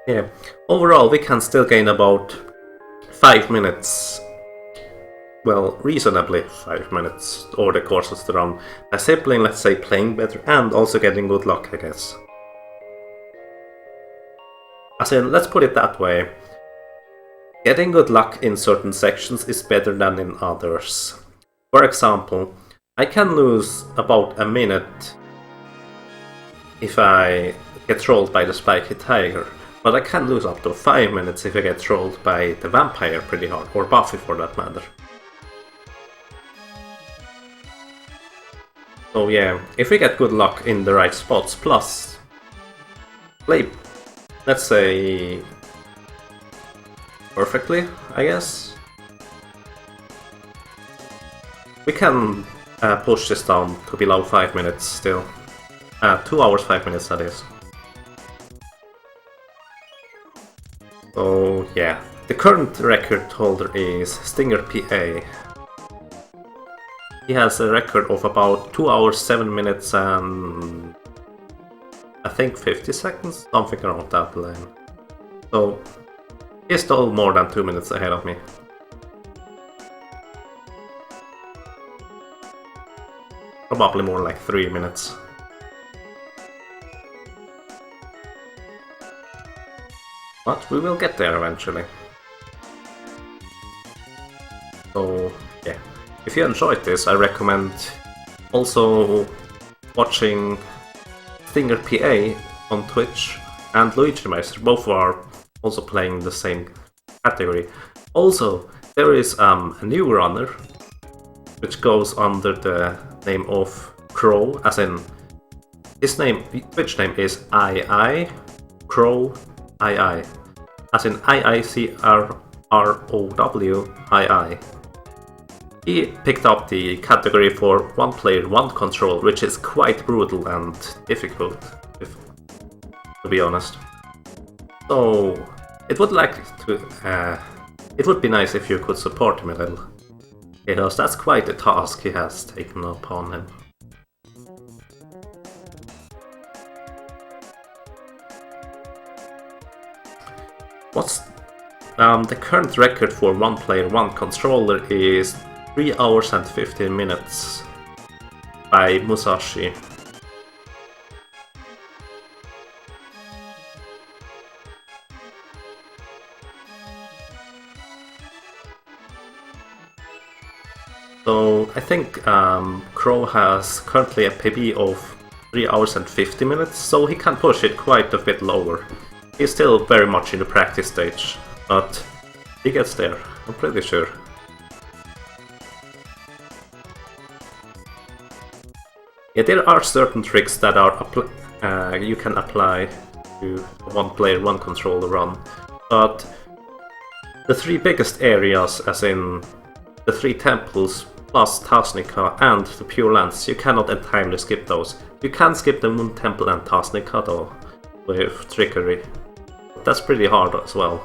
[SPEAKER 1] Yeah, overall we can still gain about 5 minutes, well, reasonably 5 minutes over the course of the run, by simply, let's say, playing better and also getting good luck, I guess. As in, let's put it that way, getting good luck in certain sections is better than in others. For example, I can lose about a minute if I get trolled by the spiky tiger, but I can lose up to 5 minutes if I get trolled by the vampire pretty hard, or Buffy for that matter. So yeah, if we get good luck in the right spots, plus play, let's say, perfectly, I guess, we can push this down to below 5 minutes still. 2 hours 5 minutes, that is. So yeah, the current record holder is Stinger PA. He has a record of about 2 hours 7 minutes and I think 50 seconds, something around that line. So he's still more than 2 minutes ahead of me. Probably more like 3 minutes. But we will get there eventually. So yeah, if you enjoyed this, I recommend also watching Stinger PA on Twitch and Luigi Meister. Both are also playing the same category. Also, there is a new runner which goes under the name of Crow, as in his Twitch name is II Crow II, as in IICRROW. He picked up the category for one player, one control, which is quite brutal and difficult, to be honest. So it would be nice if you could support him a little, because that's quite a task he has taken upon him. What's the current record for one player, one controller is 3 hours and 15 minutes by Musashi. So I think Crow has currently a PB of 3 hours and 50 minutes, so he can push it quite a bit lower. He's still very much in the practice stage, but he gets there, I'm pretty sure. Yeah, there are certain tricks that are you can apply to a one player, one controller run, but the 3 biggest areas, as in the 3 temples plus Tasnica and the Pure Lands, you cannot entirely skip those. You can skip the Moon Temple and Tasnica though, with trickery. But that's pretty hard as well.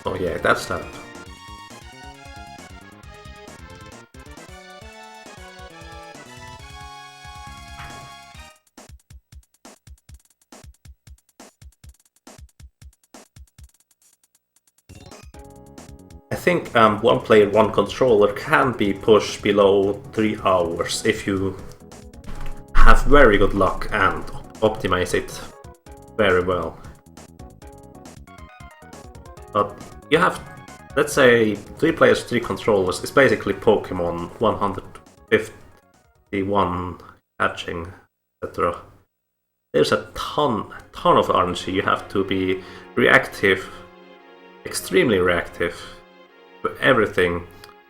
[SPEAKER 1] Oh yeah, that's that. I think one player, one controller can be pushed below 3 hours if you have very good luck and optimize it very well. But you have, let's say, 3 players, 3 controllers is basically Pokemon 151 catching, etc. There's a ton of RNG. You have to be reactive, extremely reactive to everything,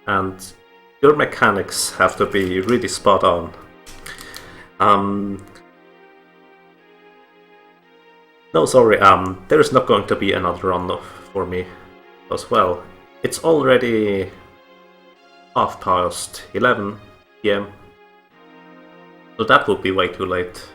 [SPEAKER 1] and your mechanics have to be really spot on. No, sorry, there's not going to be another run for me as well. It's already 11 PM, so that would be way too late.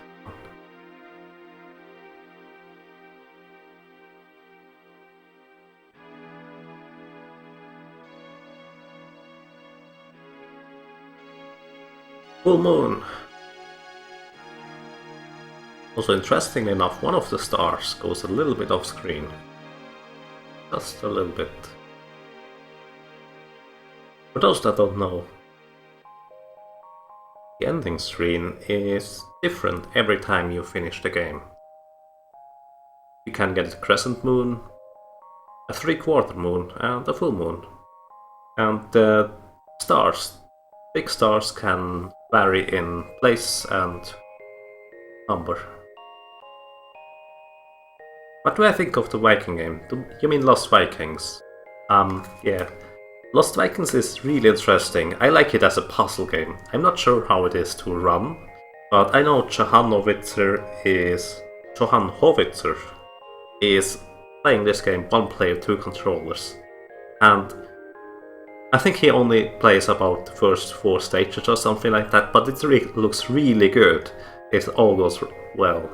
[SPEAKER 1] Full moon. Also, interestingly enough, one of the stars goes a little bit off screen. Just a little bit. For those that don't know, the ending screen is different every time you finish the game. You can get a crescent moon, a 3/4 moon, and a full moon. And the stars, big stars, can vary in place and number. What do I think of the Viking game? You mean Lost Vikings? Yeah. Lost Vikings is really interesting. I like it as a puzzle game. I'm not sure how it is to run, but I know Johan Howitzer is playing this game 1 player, 2 controllers. And I think he only plays about the first 4 stages or something like that, but it looks really good if it all goes well.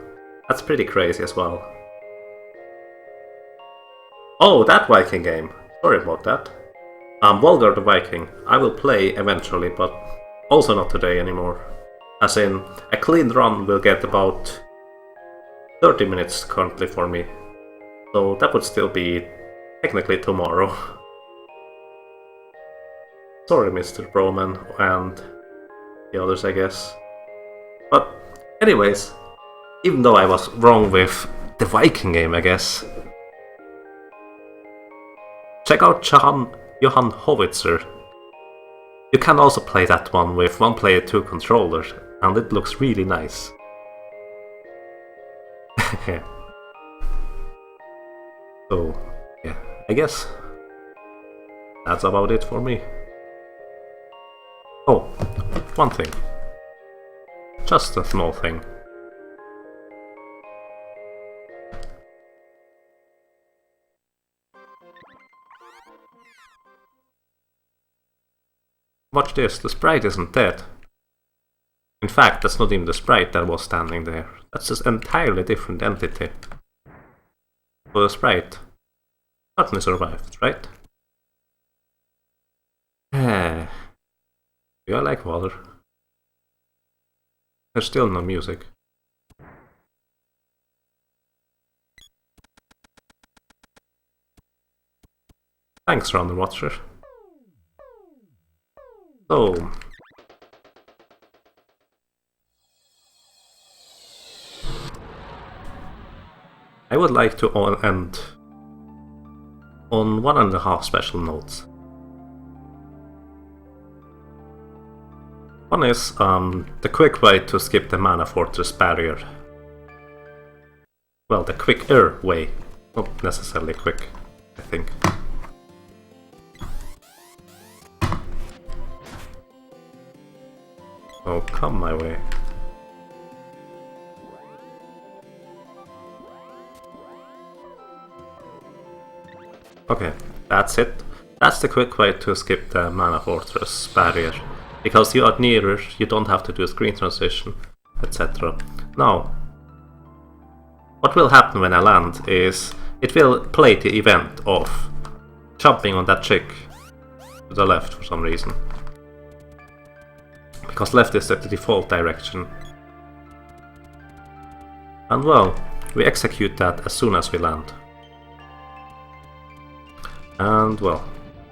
[SPEAKER 1] That's pretty crazy as well. Oh, that Viking game! Sorry about that. Volgar the Viking. I will play eventually, but also not today anymore. As in, a clean run will get about 30 minutes currently for me. So that would still be technically tomorrow. Sorry, Mr. Broman and the others, I guess. But anyways, even though I was wrong with the Viking game, I guess, check out Johan Howitzer. You can also play that one with 1 player, 2 controllers, and it looks really nice. So, yeah, I guess that's about it for me. Oh, one thing. Just a small thing. Watch this, the sprite isn't dead. In fact, that's not even the sprite that was standing there. That's an entirely different entity. So the sprite certainly survived, right? Do I like water? There's still no music. Thanks, Rounder Watcher. So, I would like to end on 1.5 special notes. One is the quick way to skip the Mana Fortress barrier. Well, the quicker way, not necessarily quick, I think. Oh, come my way. Okay, that's it. That's the quick way to skip the Mana Fortress barrier. Because you are nearer, you don't have to do a screen transition, etc. Now, what will happen when I land is it will play the event of jumping on that chick to the left for some reason. Because left is the default direction. And well, we execute that as soon as we land. And well,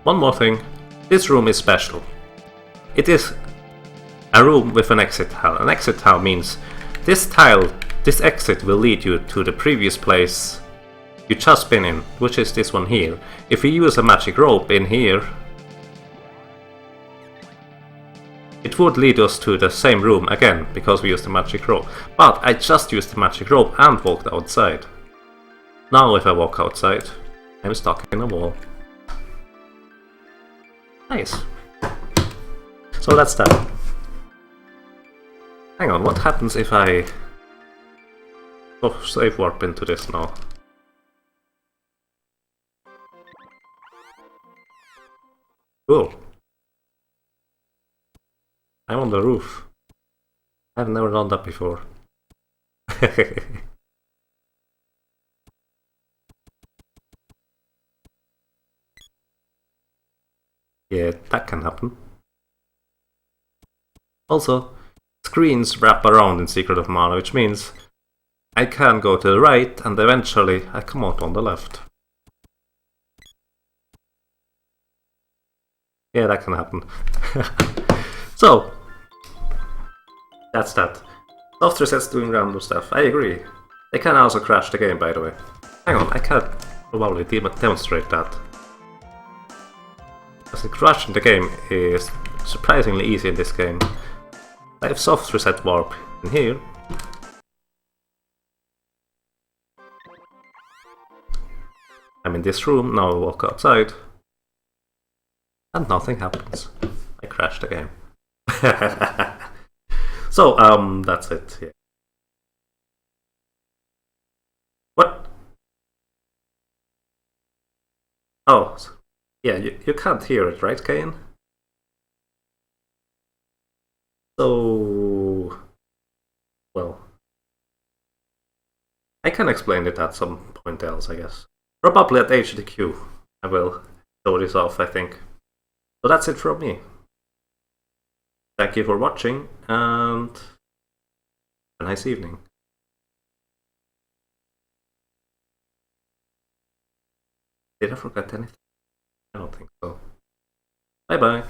[SPEAKER 1] one more thing. This room is special. It is a room with an exit tile. An exit tile means this exit will lead you to the previous place you just been in, which is this one here. If you use a magic rope in here, it would lead us to the same room again, because we used the magic rope. But I just used the magic rope and walked outside. Now if I walk outside, I'm stuck in a wall. Nice. So that's that. Hang on, what happens if I save warp into this now? Cool. I'm on the roof. I've never done that before. Yeah, that can happen. Also, screens wrap around in Secret of Mana, which means I can go to the right and eventually I come out on the left. Yeah, that can happen. So, that's that. Soft resets doing random stuff, I agree. They can also crash the game, by the way. Hang on, I can probably demonstrate that. Because crashing the game is surprisingly easy in this game. I have soft reset warp in here. I'm in this room, now I walk outside. And nothing happens. I crashed the game. So, that's it. Yeah. What? Oh, yeah, you can't hear it, right, Kane? So, well, I can explain it at some point else, I guess. Probably at HDQ. I will show this off, I think. So that's it from me. Thank you for watching, and a nice evening. Did I forget anything? I don't think so. Bye bye.